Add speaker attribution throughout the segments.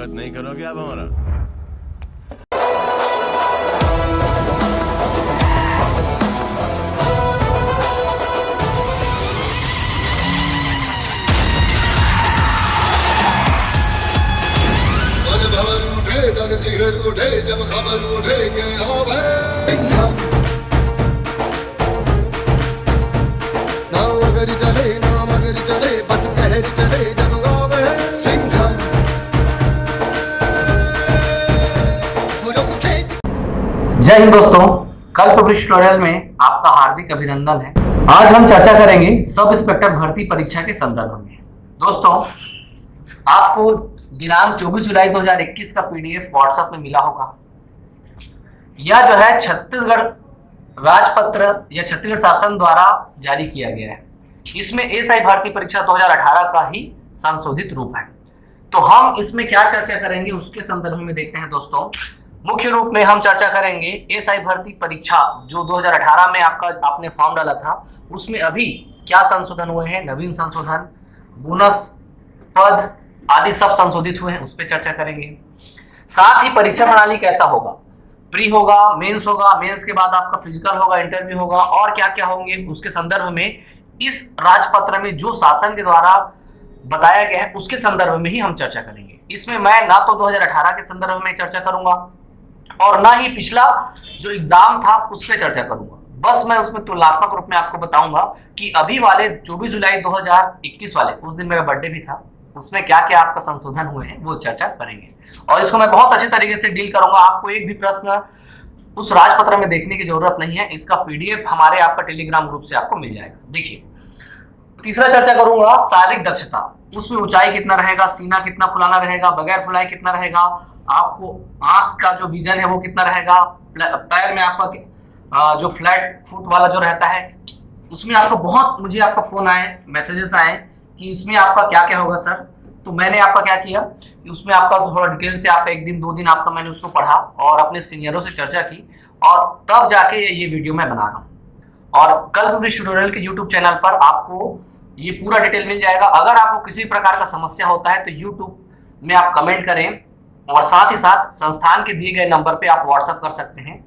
Speaker 1: स्वागत नहीं करोगे आप हमारा?
Speaker 2: भवन उठे तन सिहर उठे जब खबर उठे के आवे नाव अगर चले नाम अगर चले बस कहर चले जब आवे सिंघम
Speaker 3: जय हिंद दोस्तों, कल्पवृक्ष ट्यूटोरियल में आपका हार्दिक अभिनंदन है। आज हम चर्चा करेंगे सब इंस्पेक्टर भर्ती परीक्षा के संदर्भ में। दोस्तों, आपको दिनांक 24 जुलाई 2021 का पीडीएफ व्हाट्सएप में मिला होगा। यह जो है छत्तीसगढ़ राजपत्र या छत्तीसगढ़ शासन द्वारा जारी किया गया है। इसमें एसआई भर्ती परीक्षा 2018 का ही संशोधित रूप है। तो हम इसमें क्या चर्चा करेंगे उसके संदर्भ में देखते हैं। दोस्तों, मुख्य रूप में हम चर्चा करेंगे एसआई भर्ती परीक्षा जो 2018 में आपने फॉर्म डाला था, उसमें अभी क्या संशोधन हुए हैं, नवीन संशोधन, बोनस पद आदि सब संशोधित हुए हैं, उस पर चर्चा करेंगे। साथ ही परीक्षा प्रणाली कैसा होगा, प्री होगा, मेंस होगा, मेंस के बाद आपका फिजिकल होगा, इंटरव्यू होगा और क्या क्या होंगे उसके संदर्भ में इस राजपत्र में जो शासन के द्वारा बताया गया है उसके संदर्भ में ही हम चर्चा करेंगे। इसमें मैं ना तो 2018 के संदर्भ में चर्चा करूंगा और ना ही पिछला जो एग्जाम था उस पर चर्चा करूंगा। बस मैं उसमें तुलनात्मक रूप में आपको बताऊंगा कि अभी वाले 24 जुलाई 2021 वाले, उस दिन मेरा बर्थडे भी था, उसमें क्या क्या आपका संशोधन हुए हैं वो चर्चा करेंगे और इसको मैं बहुत अच्छे तरीके से डील करूंगा। आपको एक भी प्रश्न उस राजपत्र में देखने की जरूरत नहीं है, इसका पीडीएफ हमारे आपका टेलीग्राम ग्रुप से आपको मिल जाएगा। देखिए, तीसरा चर्चा करूंगा शारीरिक दक्षता। उसमें ऊंचाई कितना रहेगा, सीना कितना फुलाना रहेगा, बगैर फुलाए कितना रहेगा, आपको आंख का जो विजन है वो कितना रहेगा, पैर में आपका जो फ्लैट फुट वाला जो रहता है उसमें आपको बहुत मुझे आपका फोन आए, मैसेजेस आए कि इसमें आपका क्या क्या होगा सर। तो मैंने आपका क्या किया कि उसमें आपका थोड़ा डिटेल से आपका एक दिन दो दिन आपका मैंने उसको पढ़ा और अपने सीनियरों से चर्चा की और तब जाके ये वीडियो मैं बना रहा हूँ। और कल्पवृक्ष ट्यूटोरियल के यूट्यूब चैनल पर आपको ये पूरा डिटेल मिल जाएगा। अगर आपको किसी प्रकार का समस्या होता है तो यूट्यूब में आप कमेंट करें और साथ ही साथ संस्थान के दिए गए नंबर पर आप व्हाट्सएप कर सकते हैं,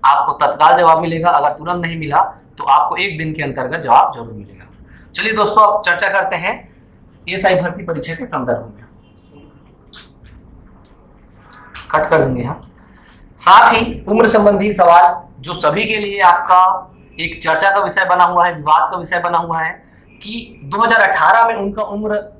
Speaker 3: आपको तत्काल जवाब मिलेगा। अगर तुरंत नहीं मिला तो आपको एक दिन के अंतर्गत जवाब जरूर मिलेगा। चलिए दोस्तों, अब चर्चा करते हैं एसआई भर्ती परीक्षा के संदर्भ में। कट कर देंगे हम। साथ ही उम्र संबंधी सवाल जो सभी के लिए आपका एक चर्चा का विषय बना हुआ है, विवाद का विषय बना हुआ है कि 2018 में उनका उम्र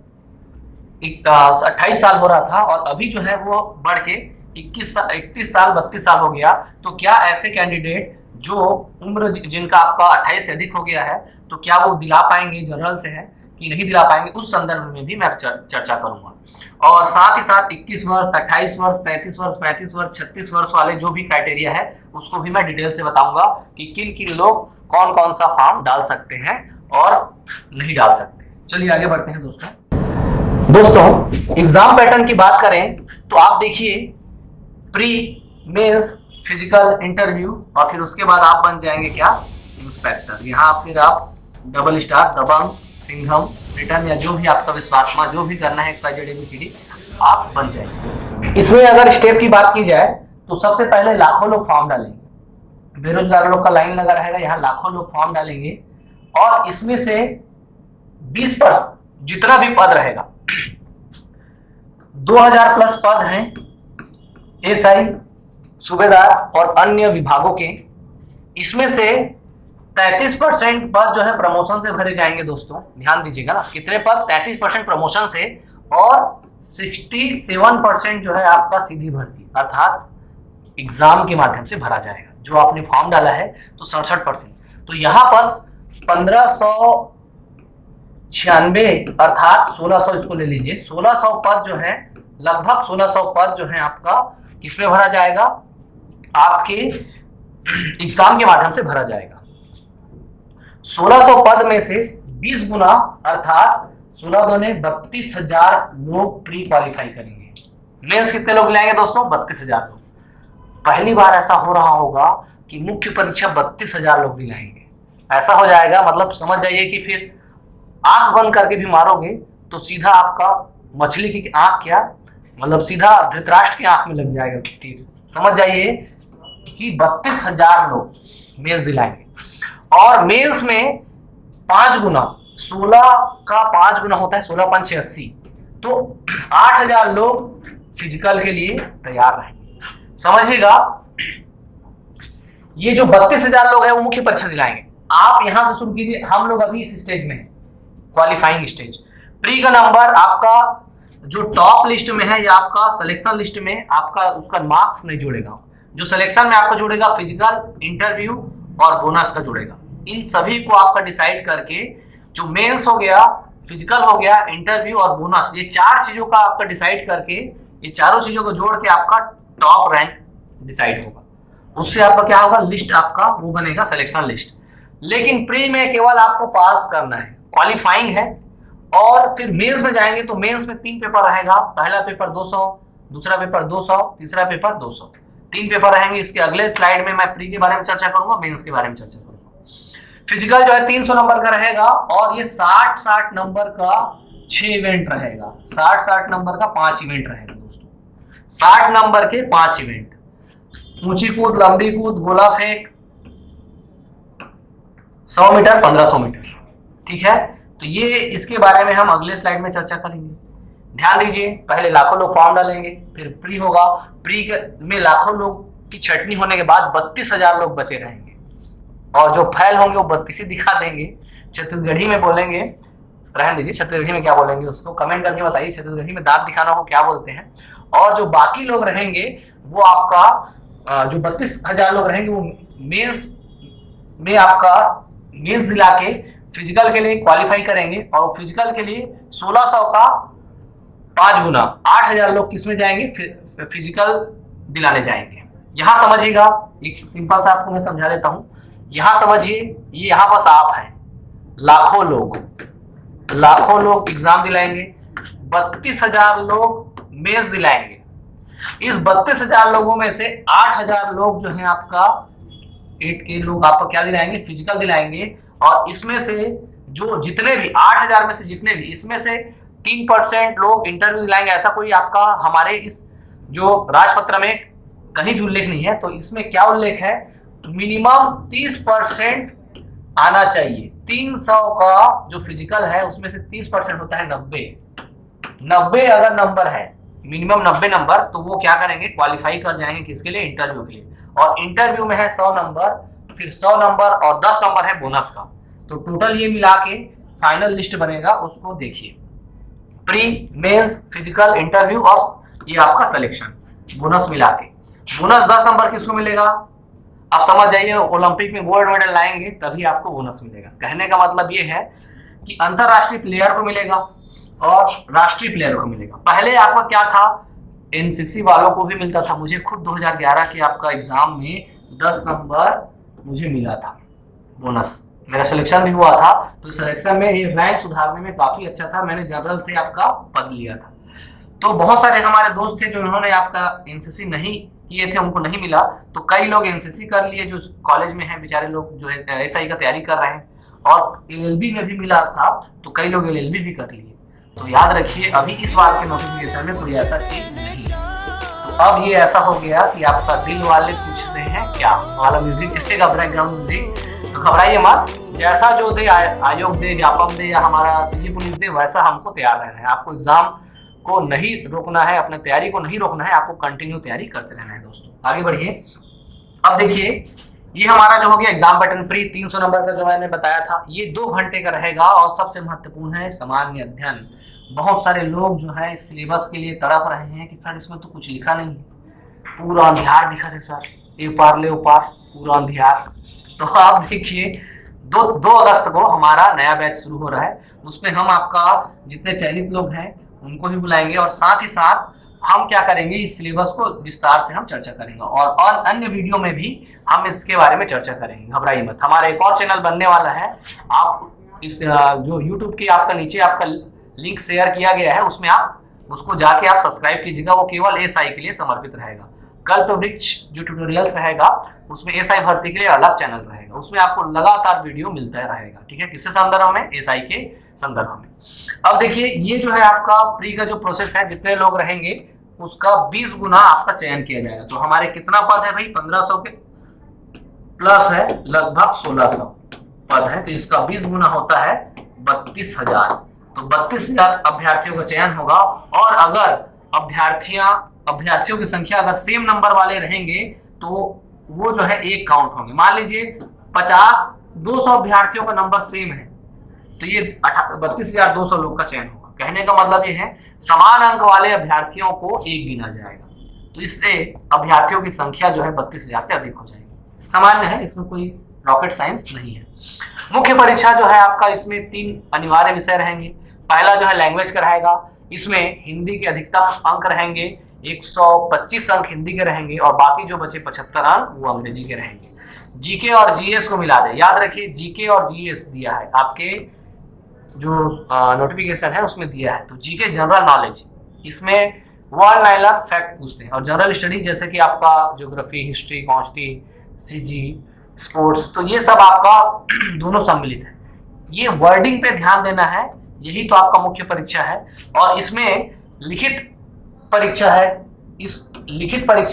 Speaker 3: 28 साल हो रहा था और अभी जो है वो बढ़ के 31 साल 32 साल हो गया। तो क्या ऐसे कैंडिडेट जो उम्र जिनका आपका 28 से अधिक हो गया है तो क्या वो दिला पाएंगे, जनरल से है कि नहीं दिला पाएंगे, उस संदर्भ में भी मैं चर्चा करूंगा। और साथ ही साथ 21 वर्ष, 28 वर्ष, 33 वर्ष, 35 वर्ष, 36 वर्ष वाले जो भी क्राइटेरिया है उसको भी मैं डिटेल से बताऊंगा कि किन किन लोग कौन कौन सा फॉर्म डाल सकते हैं और नहीं डाल सकते। चलिए आगे बढ़ते हैं दोस्तों, एग्जाम पैटर्न की बात करें तो आप देखिए प्री, मेंस, फिजिकल, इंटरव्यू और फिर उसके बाद आप बन जाएंगे क्या, इंस्पेक्टर। यहाँ फिर आप डबल स्टार, दबंग, सिंघम, रिटर्न या जो भी आपका विश्वात्मा जो भी करना है XYZ ABCD आप बन जाएंगे। इसमें अगर स्टेप की बात की जाए तो सबसे पहले लाखों लोग फॉर्म डालेंगे, बेरोजगार लोग का लाइन लगा रहेगा, यहाँ लाखों लोग फॉर्म डालेंगे और इसमें से 20% जितना भी पद रहेगा, 2000 प्लस पद हैं एसआई, सूबेदार और अन्य विभागों के। इसमें से 33% पद जो है प्रमोशन से भरे जाएंगे। दोस्तों ध्यान दीजिएगा ना, कितने पद, 33% प्रमोशन से और 67% जो है आपका सीधी भर्ती अर्थात एग्जाम के माध्यम से भरा जाएगा। जो आपने फॉर्म डाला है तो 67%, तो यहाँ पर 1596 अर्थात 1600 इसको ले लीजिए, 1600 पद जो है, लगभग 1600 पद जो है आपका किसमें भरा जाएगा, आपके एग्जाम के माध्यम से भरा जाएगा। 1600 पद में से 20 गुना अर्थात 16 ने 32,000 लोग प्री क्वालिफाई करेंगे। मेंस कितने लोग लाएंगे दोस्तों, 32,000 लोग। पहली बार ऐसा हो रहा होगा कि मुख्य परीक्षा 32,000 लोग दिलाएंगे। ऐसा हो जाएगा मतलब समझ जाइए कि फिर आंख बंद करके भी मारोगे तो सीधा आपका मछली की आंख क्या मतलब सीधा धृतराष्ट्र की आंख में लग जाएगा तीर। समझ जाइए कि 32,000 लोग मेंस दिलाएंगे और मेंस में 5 गुना 16 का 5 गुना होता है 16 5 80, तो 8,000 लोग फिजिकल के लिए तैयार रहेंगे। समझिएगा, ये जो 32,000 लोग हैं वो मुख्य परीक्षा दिलाएंगे। आप यहां से शुरू कीजिए, हम लोग अभी इस स्टेज में हैं, क्वालिफाइंग स्टेज। प्री का नंबर आपका जो टॉप लिस्ट में है या आपका सिलेक्शन लिस्ट में आपका उसका मार्क्स नहीं जुड़ेगा। जो सिलेक्शन में आपका जुड़ेगा फिजिकल, इंटरव्यू और बोनस का जुड़ेगा। इन सभी को आपका डिसाइड करके जो मेंस हो गया, फिजिकल हो गया, इंटरव्यू और बोनस, ये 4 चीजों का आपका डिसाइड करके ये चारों चीजों को जोड़ के आपका टॉप रैंक डिसाइड होगा। उससे आपका क्या होगा, लिस्ट आपका वो बनेगा सिलेक्शन लिस्ट। लेकिन प्री में केवल आपको पास करना है, क्वालिफाइंग है। और फिर मेंस में जाएंगे तो मेंस में 3 पेपर रहेगा। पहला पेपर 200, दूसरा पेपर 200, तीसरा पेपर 200, 3 पेपर रहेंगे। इसके अगले स्लाइड में मैं प्री के बारे में चर्चा करूंगा, मेंस के बारे में चर्चा करूंगा। फिजिकल जो है 300 नंबर का रहेगा और ये 60 नंबर का 6 इवेंट रहेगा। 60 नंबर का 5 इवेंट रहेगा दोस्तों, 60 नंबर के 5 इवेंट, ऊंची कूद, लंबी कूद, गोला फेंक, 100 मीटर, 1500 मीटर। ठीक है, तो ये इसके बारे में हम अगले स्लाइड में चर्चा करेंगे। ध्यान दीजिए, पहले लाखों लोग फॉर्म डालेंगे, फिर प्री होगा। प्री में लाखों लोग की छटनी होने के बाद 32,000 लोग बचे रहेंगे और जो फेल होंगे वो 32 ही दिखा देंगे। छत्तीसगढ़ी में बोलेंगे, रहने दीजिए, छत्तीसगढ़ी में क्या बोलेंगे उसको कमेंट करके बताइए। छत्तीसगढ़ी में दांत दिखाना को क्या बोलते हैं। और जो बाकी लोग रहेंगे वो आपका जो 32,000 लोग रहेंगे वो मेंस में आपका मेंस दिला के फिजिकल के लिए क्वालिफाई करेंगे और फिजिकल के लिए 1600 का 5 गुना 8,000 लोग किसमें जाएंगे, फिजिकल दिलाने जाएंगे। यहां समझिएगा, एक सिंपल सा आपको मैं समझा देता हूं। यहां समझिए, ये यहां बस आप है, लाखों लोग एग्जाम दिलाएंगे, 32,000 लोग मेंस दिलाएंगे। इस 32,000 लोगों में से 8,000 लोग जो है आपका 8 के लोग आपको क्या दिलाएंगे, फिजिकल दिलाएंगे। और इसमें से जो जितने भी 8,000 में से जितने भी, इसमें से 3% लोग इंटरव्यू दिलाएंगे। ऐसा कोई आपका हमारे इस जो राजपत्र में कहीं भी उल्लेख नहीं है। तो इसमें क्या उल्लेख है, मिनिमम 30% आना चाहिए। 300 का जो फिजिकल है उसमें से 30% होता है 90 अगर नंबर है, मिनिमम 90 नंबर, तो वो क्या करेंगे, क्वालिफाई कर जाएंगे किसके लिए, इंटरव्यू के लिए। और इंटरव्यू में है 100 नंबर, फिर 100 नंबर और 10 नंबर है बोनस का। तो टोटल ये मिला के फाइनल लिस्ट बनेगा, उसको देखिए। प्री, मेंस, फिजिकल, इंटरव्यू और ये आपका सिलेक्शन, बोनस मिला के। बोनस 10 नंबर किसको मिलेगा, आप समझ जाइए, ओलंपिक में गोल्ड मेडल लाएंगे तभी आपको बोनस मिलेगा। कहने का मतलब ये है कि अंतरराष्ट्रीय प्लेयर को मिलेगा और राष्ट्रीय प्लेयर को मिलेगा। पहले आपका क्या था, एनसीसी वालों को भी मिलता था। मुझे खुद 2011 के आपका एग्जाम में 10 नंबर मुझे मिला था बोनस, मेरा सिलेक्शन भी हुआ था। तो सिलेक्शन में ये रैंक सुधारने में काफी अच्छा था, मैंने जनरल से आपका पद लिया था। तो बहुत सारे हमारे दोस्त थे जो उन्होंने आपका एनसीसी नहीं किए थे, उनको नहीं मिला। तो कई लोग एनसीसी कर लिए, जो कॉलेज में हैं बेचारे लोग जो है एसआई का तैयारी कर रहे हैं। और एलएलबी में भी मिला था तो कई लोग एलएलबी भी कर लिए। तो याद रखिए, अभी इस बार के नोटिफिकेशन में कोई ऐसा चीज नहीं है। तो अब ये ऐसा हो गया कि आपका दिल वाले पूछते हैं क्या वाला म्यूजिक चलेगा, बैकग्राउंड म्यूजिक। तो घबराइए मत, जैसा जो दे, आयोग दे, व्यापम दे या हमारा सीजी पुलिस दे, वैसा हमको तैयार रहना है। आपको एग्जाम को नहीं रोकना है, अपने तैयारी को नहीं रोकना है, आपको कंटिन्यू तैयारी करते रहना है दोस्तों। आगे बढ़िए। अब देखिए, ये हमारा जो हो गया एग्जाम पैटर्न प्री 300 नंबर का जो मैंने बताया था, ये 2 घंटे का रहेगा। और सबसे महत्वपूर्ण है सामान्य अध्ययन। बहुत सारे लोग जो है इस सिलेबस के लिए तड़प रहे हैं कि सर इसमें तो कुछ लिखा नहीं है, पूरा अंधियार दिखा थे सर, ए पार ले पार, पूरा अंधियार। तो आप देखिए, 2 अगस्त को हमारा नया बैच शुरू हो रहा है। उसमें हम आपका जितने चयनित लोग हैं उनको भी बुलाएंगे और साथ ही साथ हम क्या करेंगे, इस सिलेबस को विस्तार से हम चर्चा करेंगे और अन्य वीडियो में भी हम इसके बारे में चर्चा करेंगे। घबराइए मत, हमारा एक और चैनल बनने वाला है। आप इस जो यूट्यूब के आपका नीचे आपका लिंक शेयर किया गया है, उसमें आप उसको जाके आप सब्सक्राइब कीजिएगा। वो केवल एसआई के लिए समर्पित रहेगा। कल्प वृक्ष जो ट्यूटोरियल्स रहेगा उसमें एसआई भर्ती के लिए अलग चैनल रहेगा, उसमें आपको लगातार वीडियो मिलता रहेगा। ठीक है, किसके संदर्भ में, एसआई के संदर्भ में। अब देखिए, ये जो है आपका प्री का जो प्रोसेस है, जितने लोग रहेंगे उसका 20 गुना आपका चयन किया जाएगा। तो हमारे कितना पद है भाई, 1500 के प्लस है लगभग 1600 पद है, तो इसका 20 गुना होता है 32,000। तो 32,000 अभ्यर्थियों का चयन होगा। और अगर अभ्यर्थियों की संख्या अगर सेम नंबर वाले रहेंगे तो वो जो है एक काउंट होंगे। मान लीजिए 200 अभ्यर्थियों का नंबर सेम है तो ये 32,200 लोग का चयन होगा। कहने का मतलब ये है समान अंक वाले अभ्यर्थियों को एक गिना जाएगा, तो इससे अभ्यर्थियों की संख्या जो है 32,000 से अधिक हो जाएगी। सामान्य है, इसमें कोई रॉकेट साइंस नहीं है। मुख्य परीक्षा जो है आपका, इसमें 3 अनिवार्य विषय रहेंगे। पहला जो है लैंग्वेज का रहेगा, इसमें हिंदी के अधिकतम अंक रहेंगे, 125 अंक हिंदी के रहेंगे और बाकी जो बचे 75 अंक वो अंग्रेजी के रहेंगे। जीके और जीएस को मिला दे, याद रखिए जीके और जीएस दिया है आपके जो नोटिफिकेशन है उसमें दिया है। तो जीके जनरल नॉलेज, इसमें वन लाइनर फैक्ट पूछते हैं, और जनरल स्टडी जैसे कि आपका ज्योग्राफी, हिस्ट्री, कॉन्स्टी, सीजी, स्पोर्ट्स, तो ये सब आपका दोनों सम्मिलित है। ये वर्डिंग पे ध्यान देना है, यही तो आपका मुख्य परीक्षा है। और इसमें लिखित परीक्षा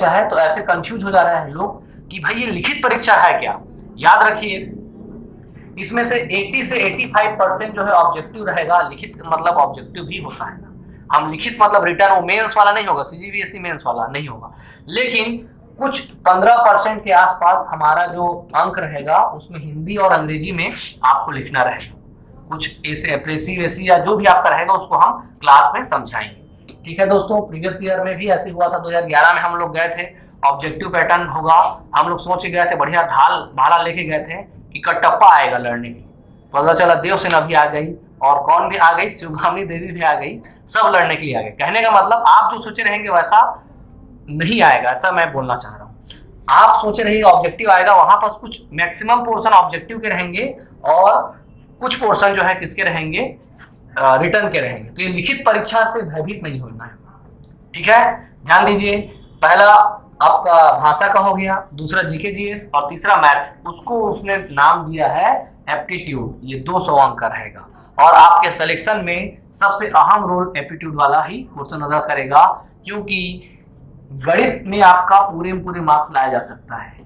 Speaker 3: है, तो ऐसे कंफ्यूज हो जा रहे हैं लोग कि भाई ये लिखित परीक्षा है क्या। याद रखिए इसमें से 80 से 85% जो है ऑब्जेक्टिव रहेगा। लिखित मतलब ऑब्जेक्टिव भी होता है ना, हम लिखित मतलब रिटर्न, वो मेंस वाला नहीं होगा, सीजीपीएससी मेंस वाला नहीं होगा, लेकिन कुछ 15% के आसपास हमारा जो अंक रहेगा उसमें हिंदी और अंग्रेजी में आपको लिखना रहेगा। कुछ ऐसे एप्रेसिव ऐसी या जो भी आपका रहेगा उसको हम क्लास में समझाएंगे। ठीक है दोस्तों, प्रीवियस ईयर में भी ऐसे हुआ था, 2011 में हम लोग गए थे, ऑब्जेक्टिव पैटर्न होगा, हम लोग सोच के गए थे, बढ़िया ढाल भाला लेके गए थे कि कटप्पा आएगा लड़ने की, पता चला देवसेना भी आ गई और कौन भी आ गई, शिवगामी देवी भी आ गई, सब लड़ने के लिए आ गए। कहने का मतलब आप जो सोचे रहेंगे वैसा नहीं आएगा, ऐसा मैं बोलना चाह रहा हूँ। आप सोचे रहिए ऑब्जेक्टिव आएगा, वहां पर कुछ मैक्सिमम पोर्शन ऑब्जेक्टिव के रहेंगे और कुछ पोर्शन जो है किसके रहेंगे, रिटर्न के रहेंगे। तो ये लिखित परीक्षा से भयभीत नहीं होना है, ठीक है। ध्यान दीजिए, पहला आपका भाषा का हो गया, दूसरा जीके जीएस और तीसरा मैथ्स, उसको उसने नाम दिया है एप्टीट्यूड। ये 200 अंक का रहेगा और आपके सिलेक्शन में सबसे अहम रोल एप्टीट्यूड वाला ही पोर्शन अदा करेगा, क्योंकि गणित में आपका पूरे मार्क्स लाया जा सकता है।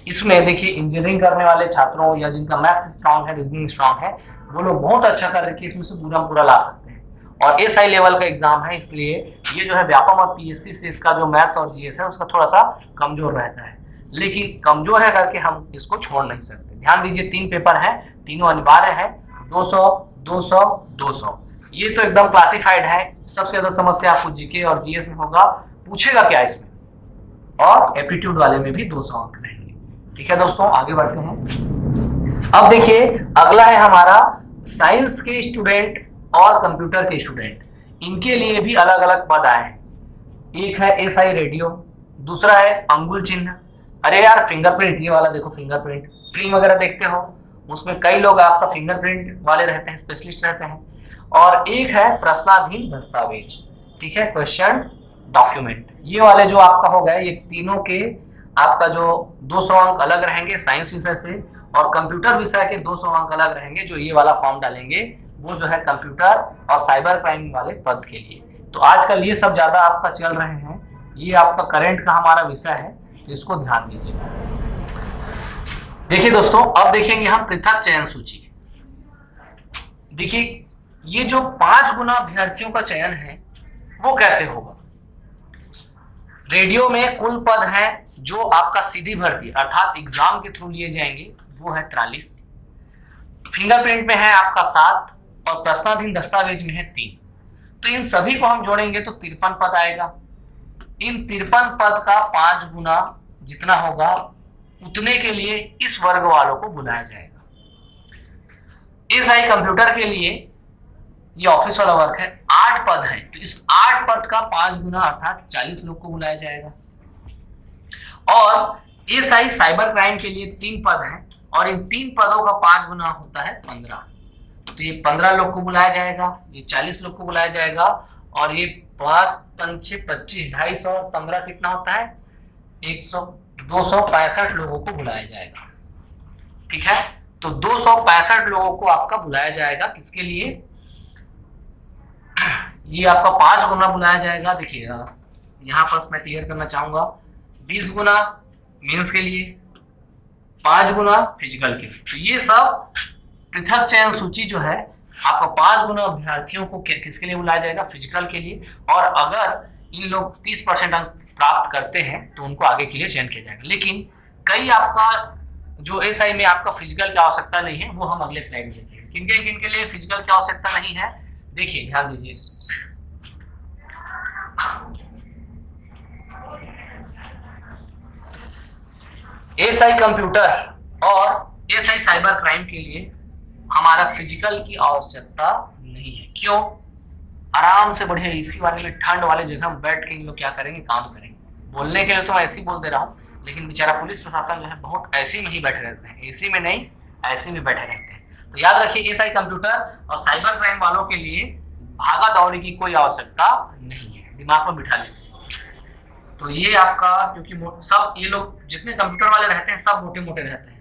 Speaker 3: इसमें देखिए इंजीनियरिंग करने वाले छात्रों या जिनका मैथ्स स्ट्रांग है, रीजनिंग स्ट्रांग है, वो लोग बहुत अच्छा करके इसमें से पूरा ला सकते हैं। और एसआई लेवल का एग्जाम है, इसलिए ये जो है व्यापम और पीएससी से इसका जो मैथ्स और जीएस है उसका थोड़ा सा कमजोर रहता है, लेकिन कमजोर है करके हम इसको छोड़ नहीं सकते। ध्यान दीजिए 3 पेपर है, तीनों अनिवार्य है, 200 200 200, ये तो एकदम क्लासिफाइड है। सबसे ज्यादा समस्या आपको जीके और जीएस में होगा, पूछेगा क्या इसमें, और एप्टीट्यूड वाले में भी 200 अंक रहेंगे। ठीक है दोस्तों, आगे बढ़ते हैं। अब देखिए अगला है हमारा साइंस के स्टूडेंट और कंप्यूटर के स्टूडेंट, इनके लिए भी अलग अलग पद आए हैं। एक है एसआई रेडियो, दूसरा है अंगुल चिन्ह, अरे यार फिंगरप्रिंट, ये वाला देखो फिंगरप्रिंट, फिल्म वगैरह देखते हो उसमें कई लोग आपका फिंगरप्रिंट वाले रहते हैं, स्पेशलिस्ट रहते हैं। और एक है प्रश्नाधीन दस्तावेज, ठीक है, क्वेश्चन डॉक्यूमेंट। ये वाले जो आपका हो गए, ये तीनों के आपका जो 200 अंक अलग रहेंगे साइंस विषय से, और कंप्यूटर विषय के 200 अंक अलग रहेंगे। जो ये वाला फॉर्म डालेंगे वो जो है कंप्यूटर और साइबर क्राइम वाले पद के लिए। तो आजकल ये सब ज्यादा आपका चल रहे हैं, ये आपका करंट का हमारा विषय है, तो इसको ध्यान दीजिएगा। देखिए दोस्तों, अब देखेंगे हम पृथक चयन सूची। देखिए ये जो 5 गुना अभ्यर्थियों का चयन है वो कैसे होगा। रेडियो में कुल पद है जो आपका सीधी भर्ती अर्थात एग्जाम के थ्रू लिए जाएंगे वो है 43, फिंगरप्रिंट में है आपका 7 और प्रश्नाधीन दस्तावेज में है 3। तो इन सभी को हम जोड़ेंगे तो 53 पद आएगा। इन 53 पद का 5 गुना जितना होगा उतने के लिए इस वर्ग वालों को बुलाया जाएगा। एसआई कंप्यूटर के लिए ये ऑफिस वाला वर्क है, 8 पद हैं, तो इस 8 पद का 5 गुना अर्थात 40 लोग को बुलाया जाएगा। और एसआई साइबर क्राइम के लिए 3 पद हैं और इन 3 पदों का 5 गुना होता है 15, तो ये 15 लोग को बुलाया जाएगा, ये 40 लोग को बुलाया जाएगा। और ये 5 5 6 25 250 और 15 कितना होता है 265 लोगों को बुलाया जाएगा। ठीक है, तो 265 लोगों को आपका बुलाया जाएगा, किसके लिए, ये आपका 5 गुना बुलाया जाएगा। देखिएगा यहाँ पर मैं क्लियर करना चाहूंगा 20 गुना मेंस के लिए, 5 गुना फिजिकल के लिए। तो ये सब पृथक चयन सूची जो है आपका 5 गुना अभ्यर्थियों को किसके लिए बुलाया जाएगा, फिजिकल के लिए। और अगर इन लोग 30% अंक प्राप्त करते हैं तो उनको आगे के लिए चयन किया जाएगा। लेकिन कई आपका जो एसआई में आपका फिजिकल की आवश्यकता नहीं है, वो हम अगले स्लाइड में देखेंगे। किनके लिए फिजिकल की आवश्यकता नहीं है, देखिए ध्यान दीजिए। एसआई कंप्यूटर और एसआई साइबर क्राइम के लिए हमारा फिजिकल की आवश्यकता नहीं है। क्यों? आराम से बढ़िया एसी वाले में ठंड वाले जगह में बैठ के इन लोग क्या करेंगे, काम करेंगे। बोलने के लिए तो मैं ऐसे ही बोल दे रहा हूँ, लेकिन बेचारा पुलिस प्रशासन जो है बहुत ऐसी में ही बैठे रहते हैं, एसी में नहीं ऐसी में बैठे रहते हैं। तो याद रखिए एसआई कंप्यूटर और साइबर क्राइम वालों के लिए भागा दौड़ी की कोई आवश्यकता नहीं है, दिमाग में बिठा लीजिए। तो ये आपका, क्योंकि सब ये लोग जितने कंप्यूटर वाले रहते हैं सब मोटे मोटे रहते हैं,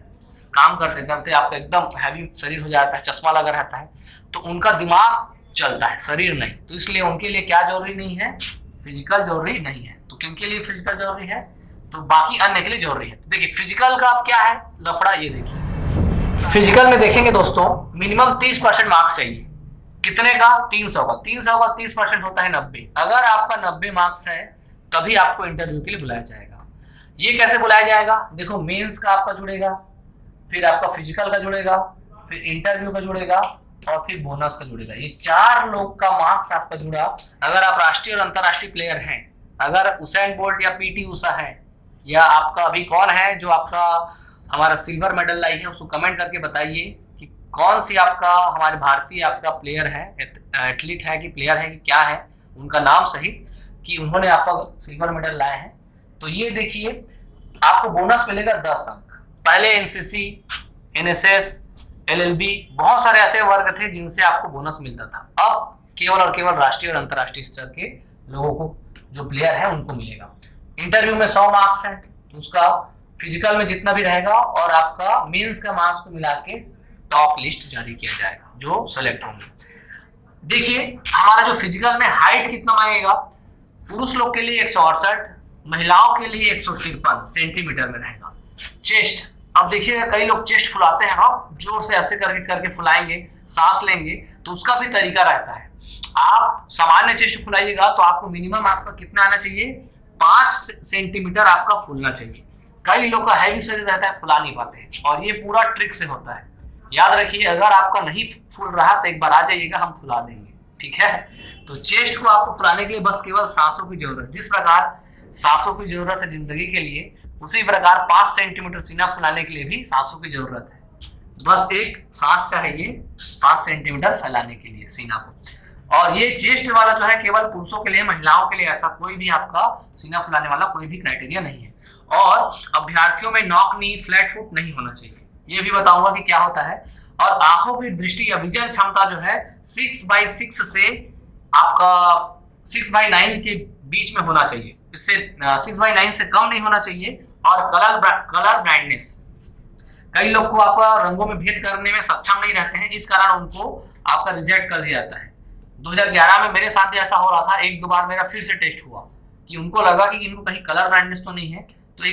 Speaker 3: काम करते करते आपका एकदम हैवी शरीर हो जाता है, चश्मा लगा रहता है, तो उनका दिमाग चलता है, शरीर नहीं। तो इसलिए उनके लिए क्या जरूरी नहीं है, फिजिकल जरूरी नहीं है। तो किनके लिए फिजिकल जरूरी है, तो बाकी अन्य के लिए जरूरी है। तो देखिए फिजिकल का आप क्या है लफड़ा, ये देखिए फिजिकल में देखेंगे दोस्तों मिनिमम 30% मार्क्स चाहिए। कितने का, 300 का। 300 का 30% होता है 90। अगर आपका 90 मार्क्स है तभी आपको इंटरव्यू के लिए बुलाया जाएगा। ये कैसे बुलाया जाएगा, देखो मेंस का आपका जुड़ेगा, फिर आपका फिजिकल का जुड़ेगा, फिर इंटरव्यू का जुड़ेगा और फिर बोनस का जुड़ेगा। ये 4 लोग का मार्क्स आपका जुड़ा। अगर आप राष्ट्रीय और अंतरराष्ट्रीय प्लेयर हैं, अगर उसेन बोल्ट या पीटी उषा है, या आपका अभी कौन है जो आपका हमारा सिल्वर मेडल लाई है, उसको कमेंट करके बताइए कि कौन सी आपका हमारे भारतीय आपका प्लेयर है, एथलीट है कि प्लेयर है कि क्या है, उनका नाम सहित कि उन्होंने आपका सिल्वर मेडल लाए हैं। तो ये देखिए आपको बोनस मिलेगा 10 अंक। पहले एनसीसी, एनएसएस, एलएलबी बहुत सारे ऐसे वर्ग थे जिनसे आपको बोनस मिलता था। अब केवल और केवल राष्ट्रीय और अंतरराष्ट्रीय स्तर के लोगों को, जो प्लेयर है उनको मिलेगा। इंटरव्यू में 100 मार्क्स है, तो उसका फिजिकल में जितना भी रहेगा और आपका मेंस का मार्क्स को मिला के टॉप लिस्ट जारी किया जाएगा जो सेलेक्ट होंगे। देखिए हमारा जो फिजिकल में हाइट कितना मांगेगा, पुरुष लोग के लिए 168, महिलाओं के लिए 153 सेंटीमीटर में रहेगा। चेस्ट, अब देखिएगा कई लोग चेस्ट फुलाते हैं, आप जोर से ऐसे करके फुलाएंगे, सांस लेंगे, तो उसका भी तरीका रहता है। आप सामान्य चेस्ट फुलाइएगा तो आपको मिनिमम आपका कितना आना चाहिए, 5 सेंटीमीटर आपका फूलना चाहिए। कई लोग का हैवी शरीर रहता है, फुला नहीं पाते हैं, और ये पूरा ट्रिक से होता है। याद रखिए अगर आपका नहीं फूल रहा तो एक बार आ जाइएगा, हम फुला देंगे, ठीक है। तो चेस्ट को आपको फुलाने के लिए बस केवल सांसों की जरूरत है। जिस प्रकार सांसों की जरूरत है जिंदगी के लिए, उसी प्रकार 5 सेंटीमीटर सीना फुलाने के लिए भी सांसों की जरूरत है। बस एक सांस चाहिए 5 सेंटीमीटर फैलाने के लिए सीना को। और ये चेस्ट वाला जो है केवल पुरुषों के लिए, महिलाओं के लिए ऐसा कोई भी आपका सीना फुलाने वाला कोई भी क्राइटेरिया नहीं है। और अभ्यर्थियों में नॉक नी, फ्लैट फुट नहीं होना चाहिए, ये भी बताऊंगा कि क्या होता है। और आंखों की दृष्टि या विजन क्षमता जो है 6/6 से आपका 6/9 के बीच में होना चाहिए, इससे 6/9 से कम नहीं होना चाहिए। और कलर ब्लाइंडनेस, कई लोग को आपका रंगों में भेद करने में सक्षम नहीं रहते हैं, इस कारण उनको आपका रिजेक्ट कर दिया जाता है। 2011 में मेरे साथ भी ऐसा हो रहा था, 1-2 बार मेरा फिर से टेस्ट हुआ कि उनको लगा कि इनको कहीं कलर ब्लाइंडनेस तो नहीं है। तो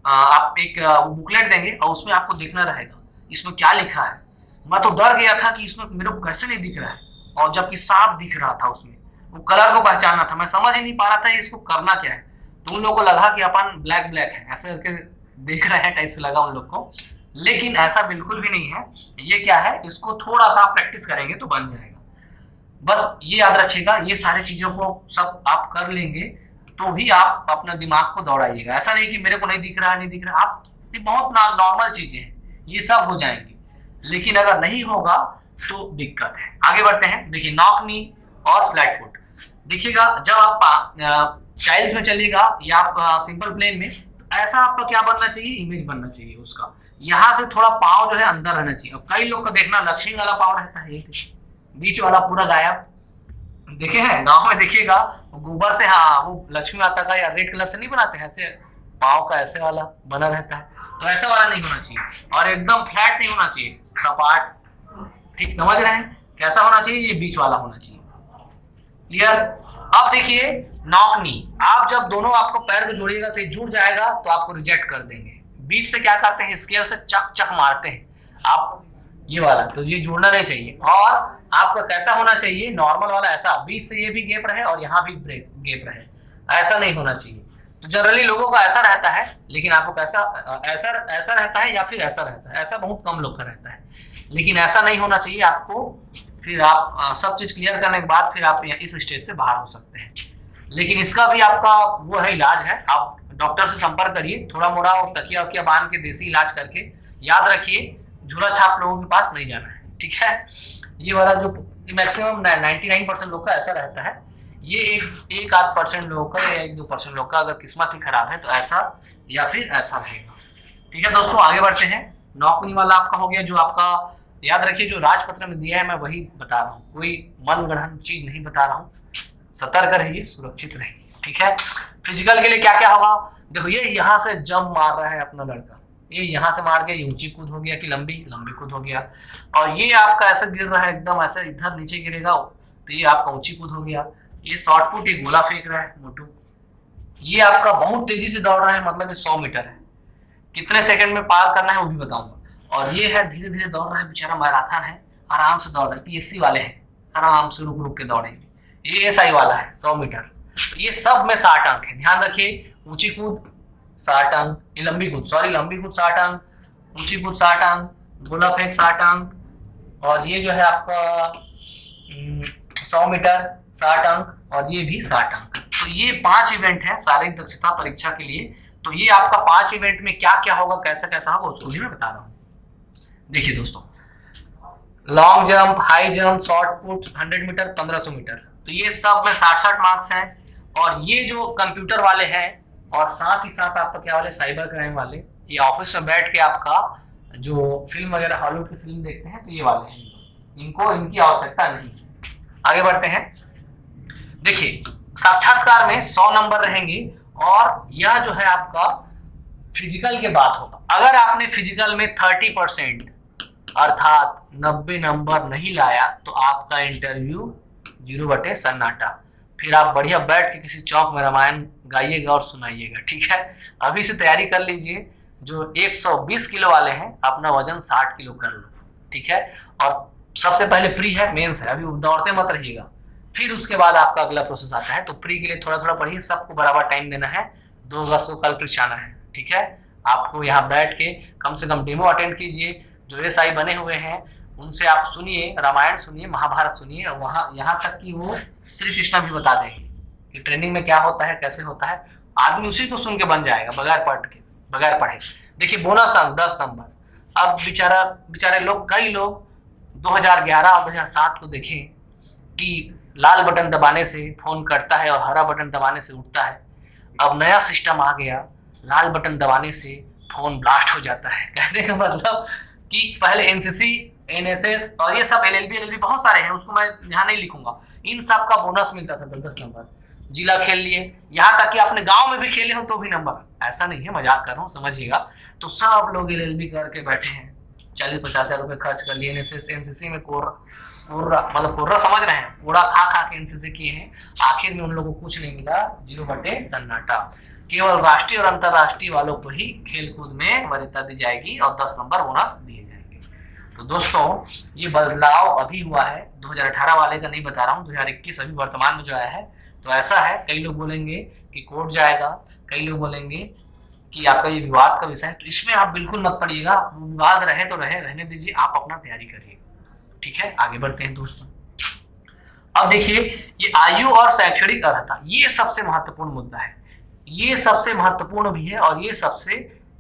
Speaker 3: आप एक बुकलेट देंगे और उसमें आपको देखना रहेगा इसमें क्या लिखा है। मैं तो डर गया था कि इसमें मेरे को कैसे नहीं दिख रहा है, और जबकि साफ दिख रहा था, उसमें वो कलर को पहचानना था, मैं समझ ही नहीं पा रहा था इसको करना क्या है। तो उन लोगों को लगा कि अपन ब्लैक है, ऐसे करके देख रहे हैं टाइप से लगा उन लोग को, लेकिन ऐसा बिल्कुल भी नहीं है। ये क्या है, इसको थोड़ा सा प्रैक्टिस करेंगे तो बन जाएगा। बस ये याद रखिएगा, ये सारी चीजों को सब आप कर लेंगे तो ही आप अपना दिमाग को दौड़ाइएगा। ऐसा नहीं कि मेरे को नहीं दिख रहा है, आप ये बहुत नॉर्मल चीजें हैं, ये सब हो जाएंगी। लेकिन अगर नहीं होगा तो दिक्कत है। आगे बढ़ते हैं। देखिए नॉक नी और फ्लैट फुट, देखिएगा जब आप चाइल्ड्स में चलिएगा या आप सिंपल प्लेन में, तो ऐसा आपका क्या बनना चाहिए, इमेज बनना चाहिए उसका, यहाँ से थोड़ा पाँव जो है अंदर रहना चाहिए। अब कई लोग को देखना लक्ष्मी वाला पाँव रहता है, बीच वाला पूरा गायब, देखे हैं गांव में, देखिएगा गोबर से, हाँ वो लक्ष्मी माता का या रेड कलर से नहीं बनाते हैं, ऐसे पाँव का ऐसे वाला बना रहता है। तो ऐसा वाला नहीं होना चाहिए, और एकदम फ्लैट नहीं होना चाहिए, सपाट, ठीक समझ रहे हैं कैसा होना चाहिए, ये बीच वाला होना चाहिए। क्लियर। अब देखिए नॉकनी, आप जब दोनों आपको पैर को जोड़िएगा तो ये जुड़ जाएगा तो आपको रिजेक्ट कर देंगे। बीच से क्या करते हैं, स्केल से चक चक मारते हैं आप, ये वाला, तो ये जुड़ना नहीं चाहिए। और आपका कैसा होना चाहिए, नॉर्मल वाला ऐसा, बीच से ये भी गैप रहे और यहाँ भी गैप रहे, ऐसा नहीं होना चाहिए। तो जनरली लोगों का ऐसा रहता है, लेकिन आपको कैसा, ऐसा ऐसा रहता है या फिर ऐसा रहता है, ऐसा बहुत कम लोग का रहता है, लेकिन ऐसा नहीं होना चाहिए आपको। फिर आप सब चीज क्लियर करने के बाद फिर आप इस स्टेज से बाहर हो सकते हैं। लेकिन इसका भी आपका वो है, इलाज है, आप डॉक्टर से संपर्क करिए, थोड़ा मोड़ा और तकिया वकिया बांध के देसी इलाज करके। याद रखिए झूला छाप लोगों के पास नहीं जाना है, ठीक है। ये वाला जो मैक्सिमम 99% लोग का ऐसा रहता है, ये एक आध परसेंट लोगों का या 1-2% लोग का अगर किस्मत ही खराब है तो ऐसा या फिर ऐसा रहेगा, ठीक है। दोस्तों आगे बढ़ते हैं। नौकरी वाला आपका हो गया, जो आपका याद रखिए जो राजपत्र में दिया है मैं वही बता रहा हूँ, कोई मनगढ़ंत चीज नहीं बता रहा हूँ। सतर्क रहिए, सुरक्षित रहिए, ठीक है। फिजिकल के लिए क्या क्या होगा, देखो ये यहाँ से जंप मार रहा है अपना लड़का, ये यहाँ से मार गया, ये ऊंची कूद हो गया कि लंबी कूद हो गया, और ये आपका ऐसा गिर रहा है एकदम ऐसे इधर नीचे गिरेगा तो ये आपका ऊंची कूद हो गया। ये शॉर्ट पुट, ये गोला फेंक रहा है मोटू, ये आपका बहुत तेजी से दौड़ रहा है, मतलब ये 100 मीटर है, कितने सेकंड में पार करना है वो भी बताऊंगा। और ये है धीरे धीरे दौड़ रहा है बेचारा, मैराथन है, आराम से दौड़ रहा है। पीएससी वाले हैं, आराम से रुक रुक के दौड़ेंगे। ये एसआई वाला है 100 मीटर, ये सब में 60 अंक है, ध्यान रखिए। ऊंची कूद 60 अंक, ये लंबी कूद 60 अंक, ऊंची कूद 60 अंक, गोला फेंक 60 अंक, और ये जो है आपका 100 मीटर 60 अंक, और ये भी 60 अंक। तो ये 5 इवेंट है शारीरिक दक्षता परीक्षा के लिए। तो ये आपका 5 इवेंट में क्या क्या होगा, कैसा कैसा होगा, उसको भी मैं बता रहा हूँ। देखिए दोस्तों, long jump, high jump, short put, 100 metre, 1500 metre, तो ये सब में 60-60 मार्क्स हैं। और ये जो कंप्यूटर वाले हैं, और साथ ही साथ आपका क्या वाले, साइबर क्राइम वाले, ये ऑफिस में बैठ के आपका जो फिल्म वगैरह हॉलीवुड की फिल्म देखते हैं, तो ये वाले हैं, इनको इनकी आवश्यकता नहीं। आगे बढ़ते हैं। देखिए साक्षात्कार में 100 नंबर रहेंगे, और यह जो है आपका फिजिकल के बात होगा। अगर आपने फिजिकल में 30% अर्थात 90 नंबर नहीं लाया तो आपका इंटरव्यू 0 सन्नाटा। फिर आप बढ़िया बैठ के किसी चौक में रामायण गाइएगा और सुनाइएगा, ठीक है। अभी से तैयारी कर लीजिए। जो 120 किलो वाले हैं अपना वजन 60 किलो कर लो, ठीक है। और सबसे पहले प्री है, मेंस है, अभी दौड़ते मत रहिएगा। फिर उसके बाद आपका अगला प्रोसेस आता है। तो प्री के लिए थोड़ा थोड़ा पढ़िए, सबको बराबर टाइम देना है। 2 अगस्त को कल परीक्षा आना है, ठीक है। आपको यहाँ बैठ के कम से कम डेमो अटेंड कीजिए। जो एसआई बने हुए हैं उनसे आप सुनिए, रामायण सुनिए, महाभारत सुनिए, और वहाँ यहाँ तक कि वो श्री कृष्णा भी बता देंगे कि ट्रेनिंग में क्या होता है, कैसे होता है। आदमी उसी को सुन के बन जाएगा बगैर पढ़े। देखिए बोनस अंक 10 नंबर। अब बेचारे लोग, कई लोग 2011 और 2007 को देखें कि लाल बटन दबाने से फोन कटता है और हरा बटन दबाने से उठता है। अब नया सिस्टम आ गया, लाल बटन दबाने से फोन ब्लास्ट हो जाता है। कहने का मतलब कि पहले एनसीसी, एनएसएस और ये सब एलएलबी बहुत सारे हैं, उसको मैं यहाँ नहीं लिखूंगा। इन सब का बोनस मिलता था 10 नंबर। जिला खेल लिए, यहाँ तक कि अपने गांव में भी खेले हो तो भी नंबर। ऐसा नहीं है, मजाक कर रहा हूँ, समझिएगा। तो सब लोग एलएलबी करके बैठे हैं, 40-50 हजार रुपए खर्च कर लिए। एनसीसी में कोर्रा समझ रहे हैं, कोड़ा खा खा के एनसीसी किए हैं। आखिर में उन लोगों को कुछ नहीं मिला, 0 सन्नाटा। केवल राष्ट्रीय और अंतरराष्ट्रीय वालों को ही खेल कूद में वरीयता दी जाएगी और 10 नंबर बोनस दिए जाएंगे। तो दोस्तों ये बदलाव अभी हुआ है, 2018 वाले का नहीं बता रहा हूँ, 2021 अभी वर्तमान में जो आया है। तो ऐसा है, कई लोग बोलेंगे कि कोर्ट जाएगा, कई लोग बोलेंगे कि आपका ये विवाद का विषय है। तो इसमें आप बिल्कुल मत पड़िएगा, विवाद रहे तो रहने दीजिए, आप अपना तैयारी करिए, ठीक है। आगे बढ़ते हैं दोस्तों। अब देखिए ये आयु और शैक्षणिक अर्हता, ये सबसे महत्वपूर्ण मुद्दा है। ये सबसे महत्वपूर्ण भी है और ये सबसे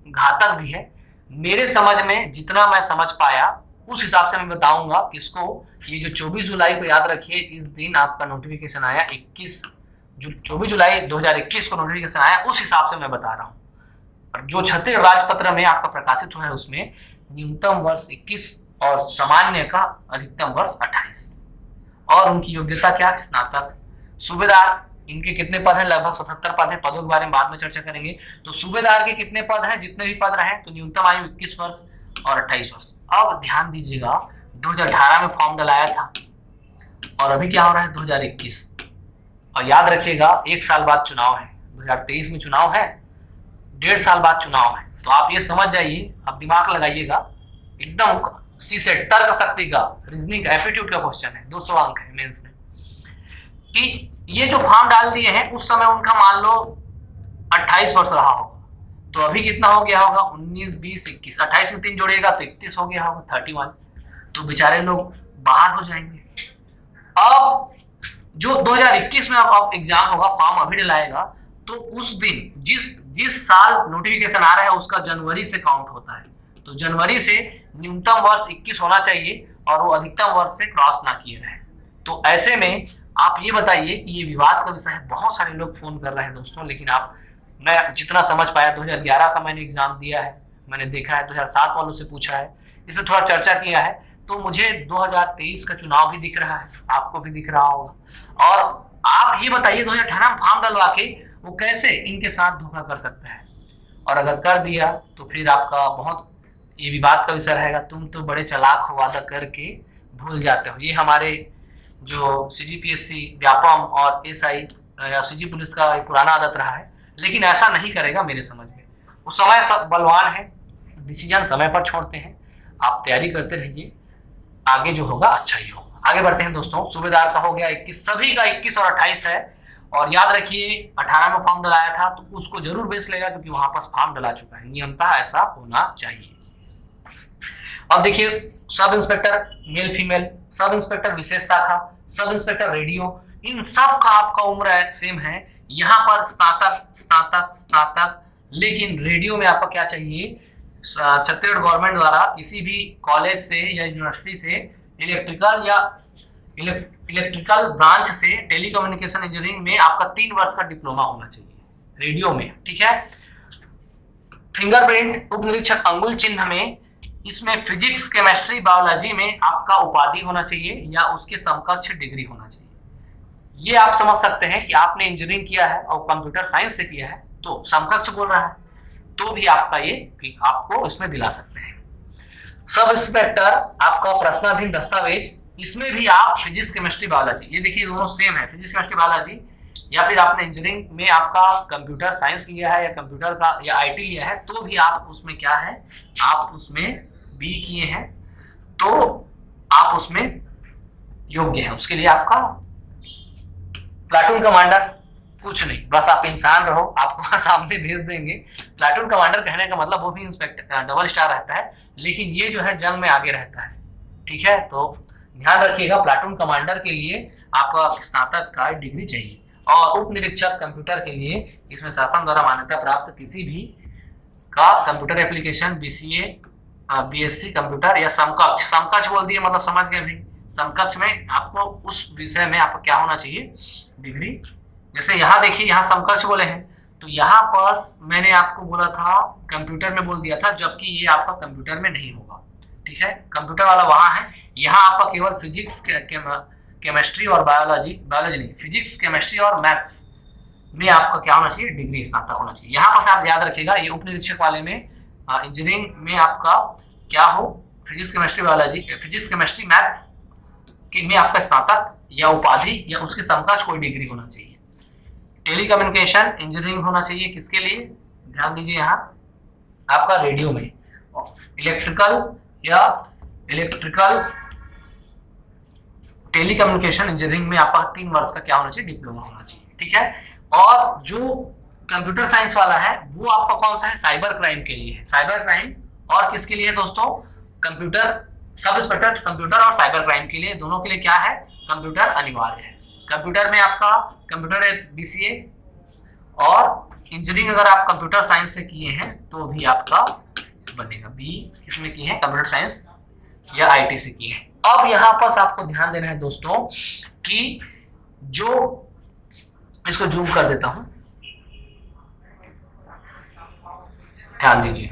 Speaker 3: घातक भी है। मेरे समझ में जितना मैं समझ पाया उस हिसाब से मैं बताऊंगा किसको। ये जो 24 जुलाई को याद रखिए, इस दिन आपका नोटिफिकेशन आया, 24 जुलाई 2021 को नोटिफिकेशन आया, उस हिसाब से मैं बता रहा हूँ। जो क्षत्रिय राजपत्र में आपका प्रकाशित हुआ है उसमें न्यूनतम वर्ष 21 और सामान्य का अधिकतम वर्ष 28, और उनकी योग्यता क्या, स्नातक। सूबेदार, इनके कितने पद हैं, लगभग 77 पद हैं। पदों के बारे में बाद में चर्चा करेंगे। तो सूबेदार के कितने पद हैं, जितने भी पद रहे, तो न्यूनतम आयु 21 वर्ष और 28 वर्ष। अब ध्यान दीजिएगा, 2018 में फॉर्म डलाया था और अभी क्या हो रहा है 2021, और याद रखिएगा 1 साल बाद चुनाव है, 2023 में चुनाव है, 1.5 साल बाद चुनाव है। तो आप ये समझ जाइए, आप दिमाग लगाइएगा, एकदम सी से तर्क शक्ति का, रीजनिंग का, एप्टीट्यूड का क्वेश्चन है, 200 अंक है मेंस में, कि ये जो फॉर्म डाल दिए हैं उस समय उनका मान लो 28 वर्ष रहा होगा, तो अभी कितना हो गया होगा, 19, 20, 21, 28 में 3 जोड़िएगा तो 31 हो गया होगा, 31। तो बेचारे लोग बाहर हो जाएंगे। अब जो 2021 में अब एग्जाम होगा, फॉर्म अभी डलाएगा, तो उस दिन जिस साल नोटिफिकेशन आ रहा है उसका जनवरी से काउंट होता है। तो जनवरी से न्यूनतम वर्ष 21 होना चाहिए और वो अधिकतम वर्ष से क्रॉस ना किए रहे। तो ऐसे में आप ये बताइए कि ये विवाद का विषय है, बहुत सारे लोग फोन कर रहे हैं दोस्तों, लेकिन मैं जितना समझ पाया 2011 का मैंने एग्जाम दिया है, मैंने देखा है, 2007 वालों से पूछा है, इसमें थोड़ा चर्चा किया है, तो मुझे 2023 का चुनाव भी दिख रहा है, आपको भी दिख रहा होगा। और आप ये बताइए 2018 में फॉर्म डलवा के वो कैसे इनके साथ धोखा कर सकता है, और अगर कर दिया तो फिर आपका बहुत ये विवाद का विषय रहेगा, तुम तो बड़े चालाक हो, वादा करके भूल जाते हो। ये हमारे जो सीजीपीएससी, व्यापम और एसआई या सीजी पुलिस का एक पुराना आदत रहा है, लेकिन ऐसा नहीं करेगा मेरे समझ में। वो समय सब बलवान है, डिसीजन समय पर छोड़ते हैं, आप तैयारी करते रहिए, आगे जो होगा अच्छा ही होगा। आगे बढ़ते हैं दोस्तों, सूबेदार का हो गया 21, सभी का 21 और 28 है, और याद रखिए 18 में फॉर्म डलाया था तो उसको जरूर बेच लेगा, क्योंकि वहां पर फॉर्म डला चुका है, नियमतः ऐसा होना चाहिए। अब देखिए sub inspector male female, sub inspector विशेष शाखा, सब इंस्पेक्टर रेडियो, इन सब का आपका उम्र सेम है। यहाँ पर स्नातक स्नातक स्नातक, लेकिन रेडियो में आपका क्या चाहिए, छत्तीसगढ़ गवर्नमेंट द्वारा किसी भी कॉलेज से या यूनिवर्सिटी से इलेक्ट्रिकल ब्रांच से टेलीकम्युनिकेशन इंजीनियरिंग में आपका 3 वर्ष का डिप्लोमा होना चाहिए रेडियो में, ठीक है। फिंगरप्रिंट उप निरीक्षक अंगुल चिन्ह में, इसमें फिजिक्स, केमिस्ट्री, बायोलॉजी में आपका उपाधि होना चाहिए या उसके समकक्ष डिग्री होना चाहिए। ये आप समझ सकते हैं कि आपने इंजीनियरिंग किया है और कंप्यूटर साइंस से किया है, तो समकक्ष बोल रहा है, तो भी आपका ये आपको इसमें दिला सकते हैं। सब इंस्पेक्टर आपका प्रश्नाधीन दस्तावेज, इसमें भी आप फिजिक्स, केमिस्ट्री, बायोलॉजी, ये देखिए दोनों सेम है, फिजिक्स, केमिस्ट्री, बायोलॉजी, या फिर आपने इंजीनियरिंग में आपका कंप्यूटर साइंस लिया है या कंप्यूटर का या आईटी लिया है, तो भी आप उसमें क्या है, आप उसमें बी किए हैं, तो आप उसमें योग्य हैं। उसके लिए आपका प्लाटून कमांडर कुछ नहीं, बस आप इंसान रहो, आपको सामने भेज देंगे। प्लाटून कमांडर कहने का मतलब वो भी इंस्पेक्टर डबल स्टार रहता है, लेकिन ये जो है जंग में आगे रहता है, ठीक है। तो ध्यान रखिएगा, प्लाटून कमांडर के लिए आपका स्नातक का डिग्री चाहिए, और उप निरीक्षक कंप्यूटर के लिए इसमें शासन द्वारा मान्यता प्राप्त किसी भी का computer application, BCA, BSc computer या समकक्ष, समकक्ष बोल दिए मतलब समझ गए भी, समकक्ष में आपको उस विषय में आपको क्या होना चाहिए, डिग्री। जैसे यहाँ देखिए, यहाँ समकक्ष बोले हैं, तो यहाँ पास मैंने आपको बोला था कंप्यूटर में बोल दिया था, जबकि ये आपका कंप्यूटर में नहीं होगा, ठीक है, कंप्यूटर वाला वहाँ है। यहाँ आपका केवल फिजिक्स, केमिस्ट्री और बायोलॉजी नहीं, फिजिक्स, केमिस्ट्री और मैथ्स में आपका क्या होना चाहिए, डिग्री, स्नातक होना चाहिए। यहाँ पर आप याद रखिएगा, ये उप निरीक्षक वाले में इंजीनियरिंग में आपका क्या हो, physics, chemistry, biology, physics, chemistry, maths में आपका स्नातक या उपाधि या उसके समकक्ष कोई डिग्री होना चाहिए। टेलीकम्युनिकेशन इंजीनियरिंग होना चाहिए, किसके लिए, ध्यान दीजिए, यहाँ आपका रेडियो में, इलेक्ट्रिकल टेलीकम्युनिकेशन इंजीनियरिंग में आपका 3 वर्ष का क्या होना चाहिए, डिप्लोमा होना चाहिए, ठीक है। और जो कंप्यूटर साइंस वाला है वो आपका कौन सा है, साइबर क्राइम के लिए है, साइबर क्राइम, और किसके लिए है दोस्तों, कंप्यूटर, सब इंस्पेक्टर कंप्यूटर और साइबर क्राइम के लिए, दोनों के लिए क्या है, कंप्यूटर अनिवार्य है। कंप्यूटर में आपका कंप्यूटर बीसीए, और इंजीनियरिंग अगर आप कंप्यूटर साइंस से किए हैं तो भी आपका बनेगा बी, किसमें किए हैं, कंप्यूटर साइंस या आईटी से किए हैं। अब यहाँ पर आपको ध्यान देना है दोस्तों कि जो, इसको जूम कर देता हूं, ध्यान दीजिए,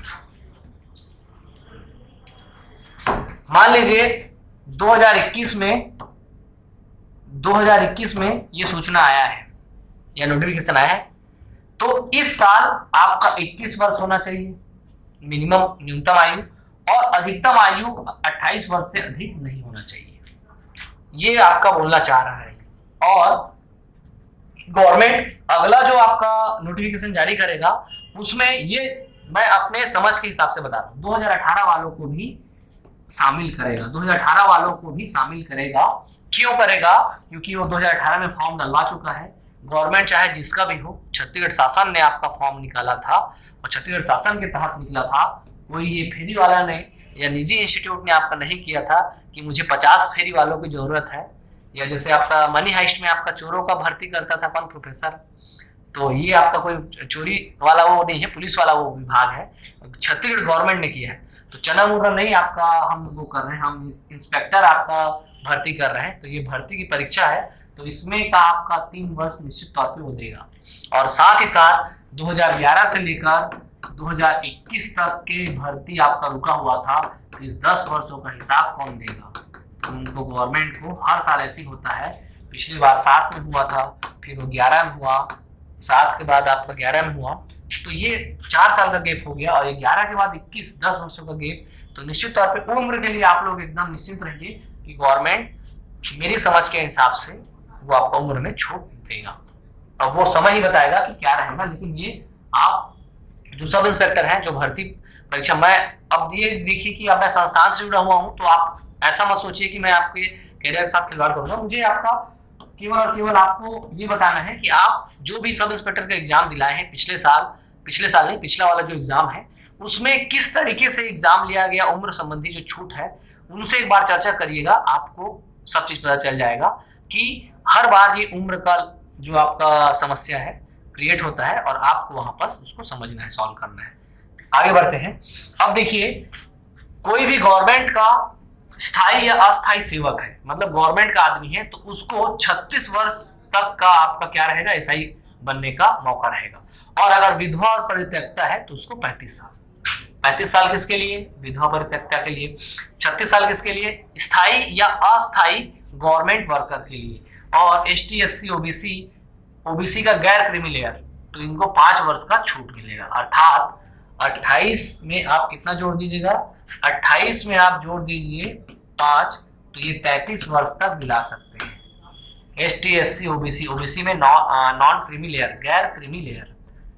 Speaker 3: मान लीजिए 2021 में ये सूचना आया है या नोटिफिकेशन आया है, तो इस साल आपका 21 वर्ष होना चाहिए मिनिमम, न्यूनतम आयु, और अधिकतम आयु 28 वर्ष से अधिक नहीं होना चाहिए, ये आपका बोलना चाह रहा है। और गवर्नमेंट अगला जो आपका नोटिफिकेशन जारी करेगा उसमें ये मैं अपने समझ के हिसाब से बता रहा हूँ 2018 वालों को भी शामिल करेगा। 2018 वालों को भी शामिल करेगा। क्यों करेगा? क्योंकि वो 2018 में फॉर्म डलवा चुका है। गवर्नमेंट चाहे जिसका भी हो, छत्तीसगढ़ शासन ने आपका फॉर्म निकाला था और छत्तीसगढ़ शासन के तहत निकला था। कोई ये फेरी वाला ने या निजी इंस्टीट्यूट ने आपका नहीं किया था कि मुझे 50 फेरी वालों की जरूरत है, या जैसे आपका मनी हाइस्ट में आपका चोरों का भर्ती करता था कौन प्रोफेसर, तो ये आपका कोई चोरी वाला वो नहीं है, पुलिस वाला वो विभाग है, छत्तीसगढ़ गवर्नमेंट ने किया है। तो चना मुर्रा नहीं आपका हम वो कर रहे हैं, हम इंस्पेक्टर आपका भर्ती कर रहे हैं। तो ये भर्ती की परीक्षा है, तो इसमें का आपका 3 वर्ष निश्चित तौर पे वो देगा। और साथ ही साथ 2011 से लेकर 2021 तक के भर्ती आपका रुका हुआ था। तो इस 10 वर्षों का हिसाब कौन देगा? तो उनको गवर्नमेंट को हर साल ऐसी होता है। पिछली बार 7 में हुआ था, फिर वो 11 में हुआ, 7 के बाद आपका 11 में हुआ, तो ये 4 साल का गैप हो गया। और 11 के बाद 21, 10 वर्षों का गैप। तो निश्चित तौर पे उम्र के लिए आप लोग एकदम निश्चिंत रहिए कि गवर्नमेंट मेरी समझ के हिसाब से वो आपको उम्र में छूट देगा। अब वो समय ही बताएगा कि क्या रहेगा, लेकिन ये आप जो सब इंस्पेक्टर हैं जो भर्ती परीक्षा, मैं अब ये देखिए कि अब मैं संस्थान से जुड़ा हुआ हूँ, तो आप ऐसा मत सोचिए कि मैं आपके कैरियर के साथ खिलवाड़ करूंगा। मुझे आपका केवल और केवल आपको ये बताना है कि आप जो भी सब इंस्पेक्टर का एग्जाम दिलाए हैं पिछले साल नहीं, पिछला वाला जो एग्जाम है उसमें किस तरीके से एग्जाम लिया गया, उम्र संबंधी जो छूट है उनसे एक बार चर्चा करिएगा। आपको सब चीज पता चल जाएगा कि हर बार ये उम्र का जो आपका समस्या है क्रिएट होता है और आपको वहां पर उसको समझना है, सॉल्व करना है। आगे बढ़ते हैं। अब देखिए, कोई भी गवर्नमेंट का स्थायी या अस्थायी सेवक है, मतलब गवर्नमेंट का आदमी है, तो उसको 36 वर्ष तक का आपका क्या रहेगा, एसआई बनने का मौका रहेगा। और अगर विधवा और परित्यक्ता है तो उसको 35 साल। 35 साल किसके लिए? विधवा परित्यक्ता के लिए। 36 साल किसके लिए? स्थायी या अस्थायी गवर्नमेंट वर्कर के लिए। और एसटी, एससी, ओबीसी का गैर क्रीमी लेयर, तो इनको 5 वर्ष का छूट मिलेगा। अर्थात 28 में आप कितना जोड़ दीजिएगा, 28 में आप जोड़ दीजिए 5, तो ये 33 वर्ष तक दिला सकते हैं। एसटी, एससी, ओबीसी में नॉन क्रीमी लेयर, गैर क्रीमी लेयर,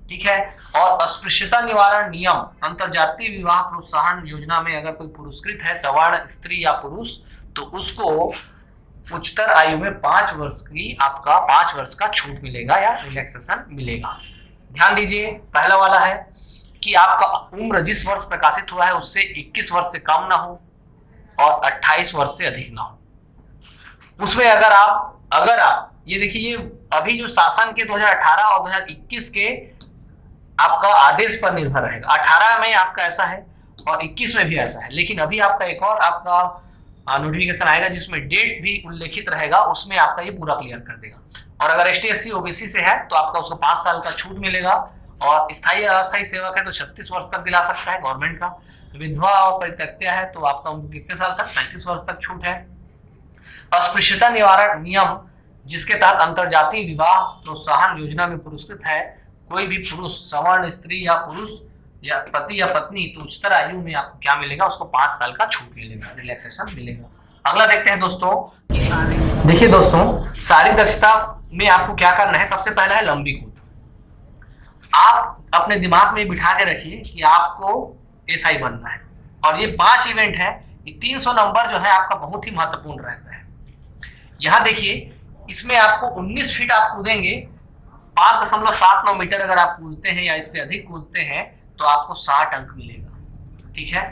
Speaker 3: ठीक है। और अस्पृश्यता निवारण नियम अंतरजातीय विवाह प्रोत्साहन योजना में अगर कोई पुरस्कृत है, सवर्ण स्त्री या पुरुष, तो उसको उच्चतर आयु में 5 वर्ष की आपका 5 वर्ष का छूट मिलेगा या रिलैक्सेशन मिलेगा। ध्यान दीजिए, पहला वाला है कि आपका उम्र जिस वर्ष प्रकाशित हुआ है उससे 21 वर्ष से कम ना हो और 28 वर्ष से अधिक ना हो। उसमें अगर आप ये देखिए, ये अभी जो शासन के 2018 और 2021 के आपका आदेश पर निर्भर रहेगा। 18 में आपका ऐसा है और 21 में भी ऐसा है, लेकिन अभी आपका एक और आपका नोटिफिकेशन आएगा जिसमें डेट भी उल्लेखित रहेगा, उसमें आपका ये पूरा क्लियर कर देगा। और अगर एसटी, एससी, ओबीसी से है तो आपका उसको 5 साल का छूट मिलेगा। और स्थायी या अस्थायी सेवक है तो 36 वर्ष तक दिला सकता है गवर्नमेंट का। विधवा और परित्यक्ता है तो आपका उनको कितने साल तक? 35 वर्ष तक छूट है। अस्पृश्यता निवारण नियम जिसके तहत अंतरजातीय विवाह प्रोत्साहन योजना में पुरस्कृत है कोई भी पुरुष, सवर्ण स्त्री या पुरुष या पति या पत्नी, तो उच्चतर आयु में आपको क्या मिलेगा, उसको 5 साल का छूट मिलेगा, रिलैक्सेशन मिलेगा। अगला देखते हैं दोस्तों कि देखिए दोस्तों, शारीरिक दक्षता में आपको क्या करना है। सबसे पहला है लंबी कूद। आप अपने दिमाग में बिठा के रखिए कि आपको एसआई बनना है और ये 5 इवेंट है। ये 300 नंबर जो है आपका बहुत ही महत्वपूर्ण रहता है। यहाँ देखिए, इसमें आपको 19 फीट आप कूदेंगे, 5.79 मीटर अगर आप कूदते हैं या इससे अधिक कूदते हैं तो आपको 60 अंक मिलेगा, ठीक है।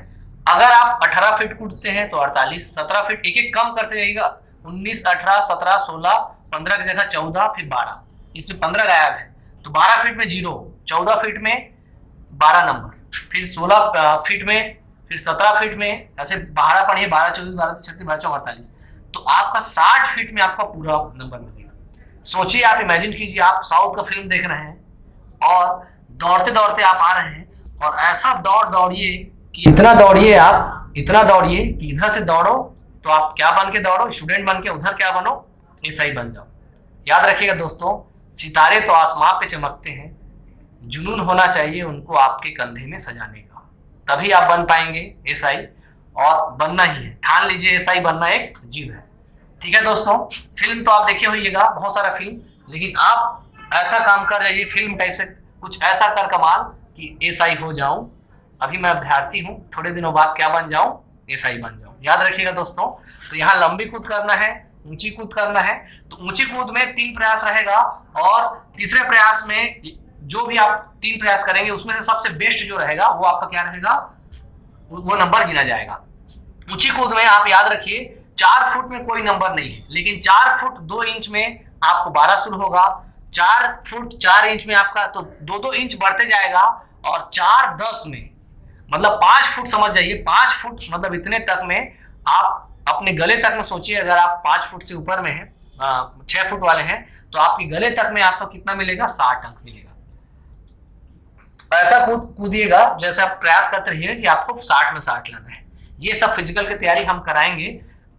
Speaker 3: अगर आप 18 फीट कूदते हैं तो 48, 17 फीट, एक एक कम करते जाइएगा, 19, 18, 17, 16, 15 की जगह 14, फिर 12, इसमें 15 गायब है तो 12 फीट में 0, 14 फीट में 12 नंबर, फिर 16 फीट में, फिर 17 फीट में, ऐसे 12 पढ़िए, 12, 24, 12, 36, 12, 48, तो आपका 60 फीट में आपका पूरा नंबर मिलेगा। सोचिए, आप इमेजिन कीजिए, आप साउथ का फिल्म देख रहे हैं और दौड़ते दौड़ते आप आ रहे हैं और ऐसा दौड़िए कि इतना दौड़िए कि इधर से दौड़ो तो आप क्या बन के दौड़ो, स्टूडेंट बन के, उधर क्या बनो, एसआई बन जाओ। याद रखिएगा दोस्तों, सितारे तो आसमां पे चमकते हैं, जुनून होना चाहिए उनको आपके कंधे में सजाने का, तभी आप बन पाएंगे एसआई। और बनना ही है, ठान लीजिए, एसआई बनना एक जिद है, ठीक है दोस्तों। फिल्म तो आप देखे होइएगा, बहुत सारा फिल्म, लेकिन आप ऐसा काम कर जाइए फिल्म टाइप से, कुछ ऐसा कर कमाल कि एसआई हो जाऊं। अभी मैं अभ्यर्थी हूं, थोड़े दिनों बाद क्या बन जाऊं, एसआई बन जाऊं। याद रखिएगा दोस्तों। तो यहाँ लंबी कूद करना है, ऊंची कूद करना है। तो ऊंची कूद में 3 प्रयास रहेगा और तीसरे प्रयास में जो भी आप 3 प्रयास करेंगे उसमें से सबसे बेस्ट जो रहेगा वो आपका क्या रहेगा, वो नंबर गिना जाएगा। ऊंची कूद में आप याद रखिए 4 फुट में कोई नंबर नहीं है, लेकिन 4 फुट 2 इंच में आपको 12 शुरू होगा, 4 फुट 4 इंच में आपका तो 2-2 इंच बढ़ते जाएगा, और 4-10 में मतलब 5 फुट समझ जाइए, 5 फुट मतलब इतने तक में आप अपने गले तक में सोचिए। अगर आप 5 फुट से ऊपर में हैं, 6 फुट वाले हैं, तो आपके गले तक में आपको कितना मिलेगा, 60 अंक मिलेगा। ऐसा कूदिएगा जैसे आप प्रयास करते रहिएगा कि आपको 60 में 60 लाना है। ये सब फिजिकल की तैयारी हम कराएंगे।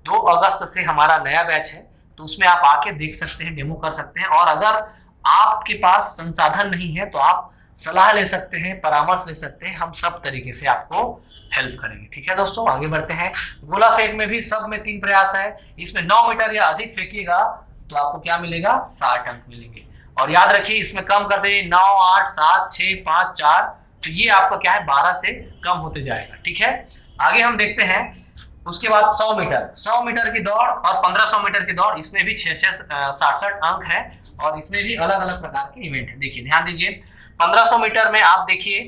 Speaker 3: 2 अगस्त से हमारा नया बैच है, तो उसमें आप आके देख सकते हैं, डेमो कर सकते हैं। और अगर आपके पास संसाधन नहीं है तो आप सलाह ले सकते हैं, परामर्श ले सकते हैं, हम सब तरीके से आपको हेल्प करेंगे। ठीक है दोस्तों, आगे बढ़ते हैं। गोला फेंक में भी सब में 3 प्रयास है। इसमें 9 मीटर या अधिक फेंकिएगा तो आपको क्या मिलेगा, 60 अंक मिलेंगे। और याद रखिए इसमें कम कर दे 9, 8, 7, 6, 5, 4, तो ये आपका क्या है 12 से कम होते जाएगा। ठीक है, आगे हम देखते हैं। उसके बाद 100 मीटर की दौड़ और 1500 मीटर की दौड़, इसमें भी 666 अंक है और इसमें भी अलग अलग प्रकार के इवेंट है। देखिए ध्यान दीजिए, 1500 मीटर में आप देखिए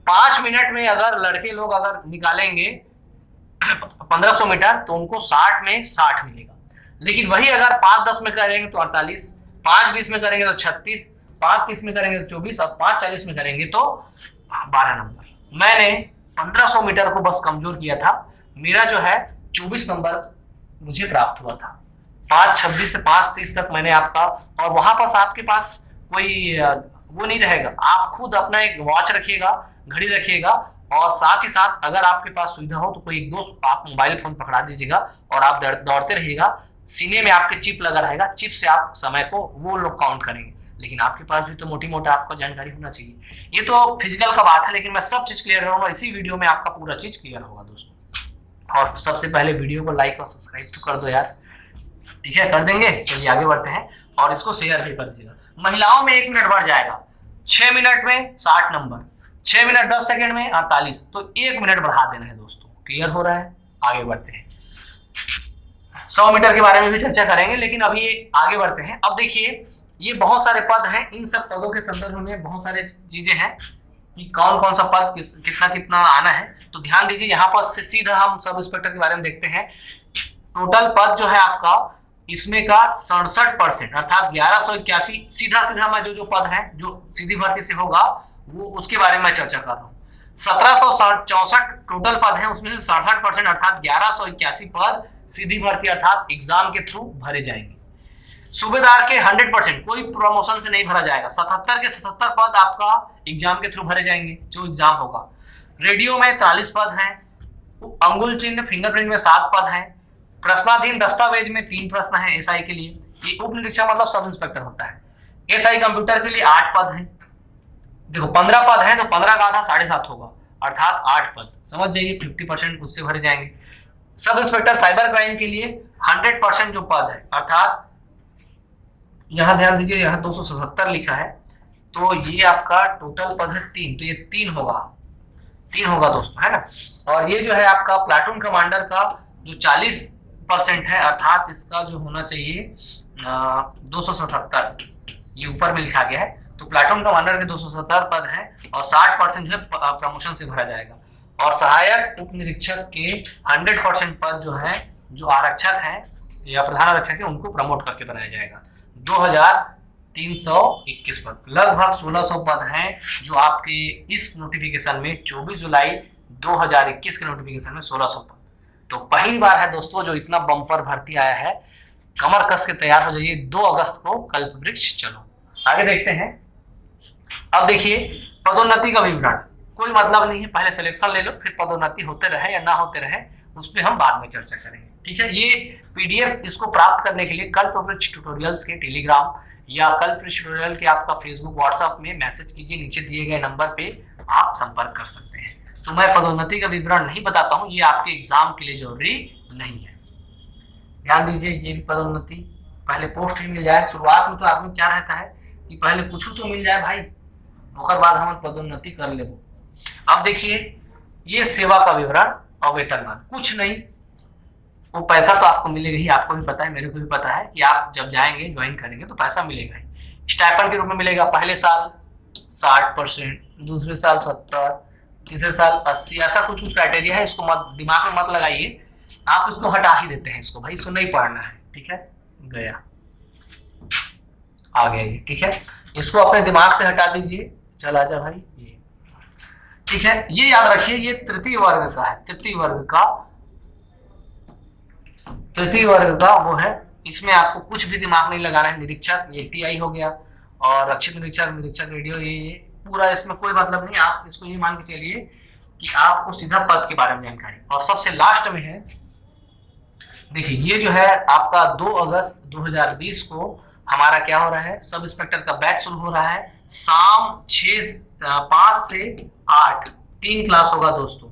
Speaker 3: 5 मिनट में अगर लड़के लोग अगर निकालेंगे 1500 मीटर तो उनको 60 में 60 मिलेगा। लेकिन वही अगर 5-10 में करेंगे तो 48, 5-20 में करेंगे तो 36, 5-30 में करेंगे तो 24 और 5-40 में करेंगे तो 12 नंबर। मैंने 1500 मीटर को बस कमजोर किया था, मेरा जो है 24 नंबर मुझे प्राप्त हुआ था। 5:26 से 5:30 तक मैंने आपका, और वहां पास आपके पास कोई वो नहीं रहेगा, आप खुद अपना एक वॉच रखिएगा, घड़ी रखिएगा, और साथ ही साथ अगर आपके पास सुविधा हो तो कोई एक दोस्त आप मोबाइल फोन पकड़ा दीजिएगा और आप दौड़ते रहिएगा। सीने में आपके चिप लगा रहेगा, चिप से आप समय को वो लोग काउंट करेंगे। लेकिन आपके पास भी तो मोटी मोटा आपको जानकारी होना चाहिए। ये तो फिजिकल का बात है, लेकिन मैं सब चीज क्लियर करूंगा इसी वीडियो में, आपका पूरा चीज क्लियर होगा दोस्तों। और सबसे पहले वीडियो को लाइक और सब्सक्राइब तो कर दो यार, ठीक है, कर देंगे। चलिए आगे बढ़ते हैं और इसको शेयर भी कर दीजिएगा। महिलाओं में 1 मिनट बढ़ जाएगा, 6 मिनट में 60 नंबर, 6 मिनट 10 सेकंड में 48, तो 1 मिनट बढ़ा देना है दोस्तों। क्लियर हो रहा है, आगे बढ़ते हैं। 100 मीटर के बारे में भी चर्चा करेंगे, लेकिन अभी आगे बढ़ते हैं। अब देखिए ये बहुत सारे पद हैं, इन सब पदों के संदर्भ में बहुत सारे चीजें हैं कि कौन कौन सा पद कितना कितना आना है। तो ध्यान दीजिए, यहाँ पर से सीधा हम सब इंस्पेक्टर के बारे में देखते हैं। टोटल पद जो है आपका, इसमें का 67% अर्थात 1181, सीधा मैं जो पद है जो सीधी भर्ती से होगा वो उसके बारे में चर्चा कर रहा हूँ। 1764 टोटल पद है, उसमें से 67% अर्थात 1181 पद सीधी भर्ती अर्थात एग्जाम के थ्रू भरे जाएंगे। सूबेदार के 100% कोई प्रमोशन से नहीं भरा जाएगा। 77 के 77 पद आपका एग्जाम के थ्रू भरे जाएंगे जो एग्जाम होगा। रेडियो में 43 पद हैं, अंगुल चिन्ह फिंगरप्रिंट में 7 पद हैं, प्रश्नाधीन दस्तावेज में 3 प्रश्न हैं एसआई के लिए। ये उप निरीक्षक मतलब सब इंस्पेक्टर होता है। एसआई कंप्यूटर के लिए 8 पद हैं। देखो 15 पद हैं तो 15 का आधा 7.5 होगा अर्थात 8 पद, समझ जाइए 50% उससे भरे जाएंगे। सब इंस्पेक्टर साइबर क्राइम के लिए 100% जो पद है अर्थात यहाँ ध्यान दीजिए, यहाँ 277 लिखा है, तो ये आपका टोटल पद है 3, तो ये 3 होगा दोस्तों, है ना। और ये जो है आपका प्लाटून कमांडर का जो 40% है अर्थात इसका जो होना चाहिए 277, ये ऊपर में लिखा गया है। तो प्लाटून कमांडर के 277 पद हैं और 60% जो है प्रमोशन से भरा जाएगा। और सहायक उप निरीक्षक के 100% पद जो है, जो आरक्षक हैं या प्रधान आरक्षक है, उनको प्रमोट करके बनाया जाएगा। 2321 पद, लगभग 1600 पद हैं जो आपके इस नोटिफिकेशन में 24 जुलाई 2021 के नोटिफिकेशन में 1600 पद। तो पहली बार है दोस्तों जो इतना बम्पर भर्ती आया है। कमर कस के तैयार हो जाइए, 2 अगस्त को कल्प वृक्ष चलो। आगे देखते हैं। अब देखिए पदोन्नति का विवरण, कोई मतलब नहीं है, पहले सिलेक्शन ले लो, फिर पदोन्नति होते रहे या ना होते रहे उस पर हम बाद में चर्चा करेंगे, ठीक है। ये पीडीएफ इसको प्राप्त करने के लिए कल्प वृक्ष ट्यूटोरियल्स के टेलीग्राम या कल्प वृक्ष ट्यूटोरियल के आपका फेसबुक व्हाट्सएप में मैसेज कीजिए, नीचे दिए गए नंबर पे आप संपर्क कर सकते हैं। तो मैं पदोन्नति का विवरण नहीं बताता हूँ, ये आपके एग्जाम के लिए जरूरी नहीं है। ध्यान दीजिए, ये भी पदोन्नति पहले पोस्ट ही मिल जाए। शुरुआत में तो आदमी क्या रहता है, कि पहले कुछ तो मिल जाए भाई, ओकर बाद हम पदोन्नति कर ले। अब देखिए ये सेवा का विवरण और वेतनमान, कुछ नहीं, वो पैसा तो आपको मिलेगा ही, आपको भी पता है, मेरे को भी पता है कि आप जब जाएंगे ज्वाइन करेंगे तो पैसा मिलेगा ही। स्टाइपेंड के रूप में मिलेगा, पहले साल 60%, दूसरे साल 70%, तीसरे साल 80%, ऐसा कुछ क्राइटेरिया है, इसको मत दिमाग में मत लगाइए, आप इसको हटा ही देते हैं इसको, भाई इसको नहीं पढ़ना है, ठीक है, गया आ गया ये, ठीक है, इसको अपने दिमाग से हटा दीजिए, चल आजा भाई ये, ठीक है। ये याद रखिए ये तृतीय वर्ग का है, तृतीय वर्ग का वो है, इसमें आपको कुछ भी दिमाग नहीं लगाना है। निरीक्षक ये टीआई हो गया, और रक्षित निरीक्षक रेडियो ये पूरा, इसमें कोई मतलब नहीं, आप इसको ये मान के चलिए कि आपको सीधा पद के बारे में जानकारी। और सबसे लास्ट में है, देखिए ये जो है आपका 2 अगस्त 2020 को हमारा क्या हो रहा है, सब इंस्पेक्टर का बैच शुरू हो रहा है, शाम 5 से 8 3 क्लास होगा दोस्तों।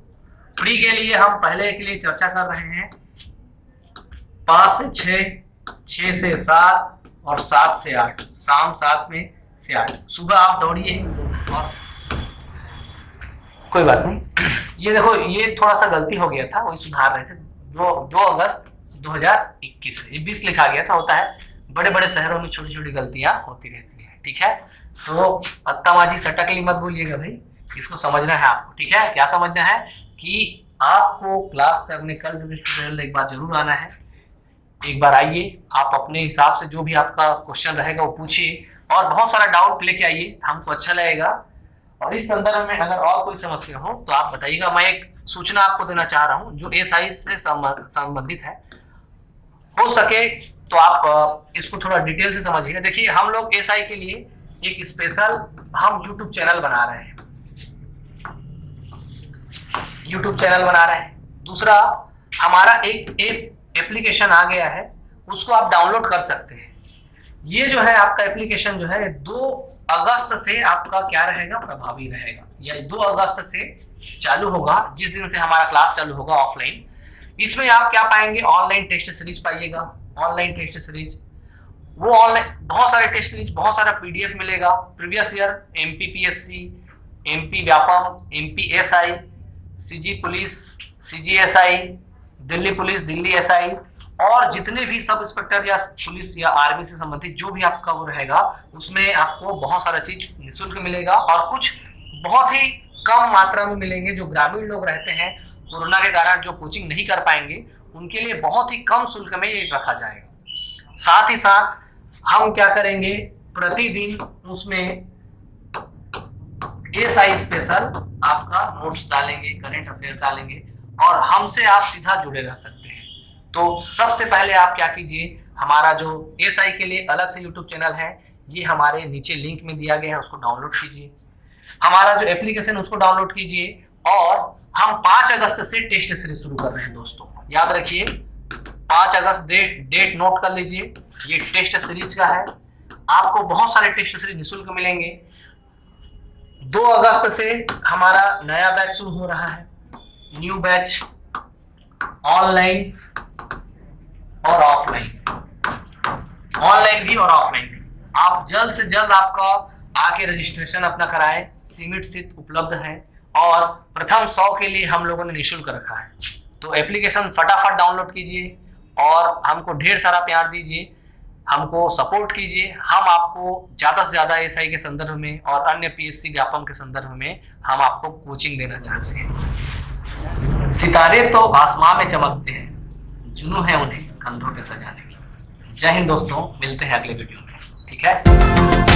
Speaker 3: प्री के लिए हम पहले के लिए चर्चा कर रहे हैं 5 से 6, 6 से 7 और 7 से 8, शाम 7 में से 8, सुबह आप दौड़िए। और कोई बात नहीं, ये देखो ये थोड़ा सा गलती हो गया था, वही सुधार रहे थे, 2 अगस्त 2021, ये 20 लिखा गया था, होता है बड़े बड़े शहरों में छोटी छोटी गलतियां होती रहती है, ठीक है। तो अत्तामाजी सटकली मत बोलिएगा भाई, इसको समझना है आपको, ठीक है। क्या समझना है कि आपको क्लास करने कल ट्यूटोरियल एक बार जरूर आना है, एक बार आइए, आप अपने हिसाब से जो भी आपका क्वेश्चन रहेगा वो पूछिए, और बहुत सारा डाउट लेके आइए, हमको अच्छा लगेगा। और इस संदर्भ में अगर और कोई समस्या हो तो आप बताइएगा। मैं एक सूचना आपको देना चाह रहा हूं जो एसआई से संबंधित है, हो सके तो आप इसको थोड़ा डिटेल से समझिए। देखिए हम लोग एसआई के लिए एक स्पेशल हम यूट्यूब चैनल बना रहे हैं, दूसरा हमारा एक एप्लीकेशन आ गया है, उसको आप डाउनलोड कर सकते हैं। ये जो है आपका एप्लीकेशन जो है 2 अगस्त से आपका क्या रहेगा, प्रभावी रहेगा, या 2 अगस्त से चालू होगा, जिस दिन से हमारा क्लास चालू होगा ऑफलाइन। इसमें आप क्या पाएंगे, ऑनलाइन टेस्ट सीरीज पाइएगा, ऑनलाइन टेस्ट सीरीज, वो ऑनलाइन बहुत सारे टेस्ट सीरीज, बहुत सारा पीडीएफ मिलेगा, previous year MPPSC, MP Vyapam, MPSI, CG police, CGSI, Delhi police, Delhi SI, और जितने भी सब इंस्पेक्टर या पुलिस या आर्मी से संबंधित जो भी आपका वो रहेगा, उसमें आपको बहुत सारा चीज निःशुल्क मिलेगा, और कुछ बहुत ही कम मात्रा में मिलेंगे। जो ग्रामीण लोग रहते हैं, कोरोना के कारण जो कोचिंग नहीं कर पाएंगे, उनके लिए बहुत ही कम शुल्क में ये रखा जाएगा। साथ ही साथ हम क्या करेंगे, प्रतिदिन उसमें एसआई स्पेशल आपका नोट्स डालेंगे, करंट अफेयर डालेंगे, और हमसे आप सीधा जुड़े रह सकते हैं। तो सबसे पहले आप क्या कीजिए, हमारा जो एसआई के लिए अलग से यूट्यूब चैनल है, ये हमारे नीचे लिंक में दिया गया है, उसको डाउनलोड कीजिए। हमारा जो एप्लीकेशन उसको डाउनलोड कीजिए, और हम 5 अगस्त से टेस्ट सीरीज शुरू कर रहे हैं दोस्तों, याद रखिए 5 अगस्त डेट नोट कर लीजिए, ये टेस्ट सीरीज का है। आपको बहुत सारे टेस्ट सीरीज निःशुल्क मिलेंगे। 2 अगस्त से हमारा नया बैच शुरू हो रहा है, न्यू बैच, ऑनलाइन और ऑफलाइन, ऑनलाइन भी और ऑफलाइन भी। आप जल्द से जल्द आपका आके रजिस्ट्रेशन अपना कराएं, सीमित सीट उपलब्ध है, और प्रथम 100 के लिए हम लोगों ने निःशुल्क रखा है। तो एप्लीकेशन फटाफट डाउनलोड कीजिए, और हमको ढेर सारा प्यार दीजिए, हमको सपोर्ट कीजिए। हम आपको ज़्यादा से ज़्यादा एसआई के संदर्भ में और अन्य पीएससी व्यापम के संदर्भ में हम आपको कोचिंग देना चाहते हैं। सितारे तो आसमां में चमकते हैं, जुनूं है उन्हें कंधों पे सजाने की। जय हिंद दोस्तों, मिलते हैं अगले वीडियो में, ठीक है।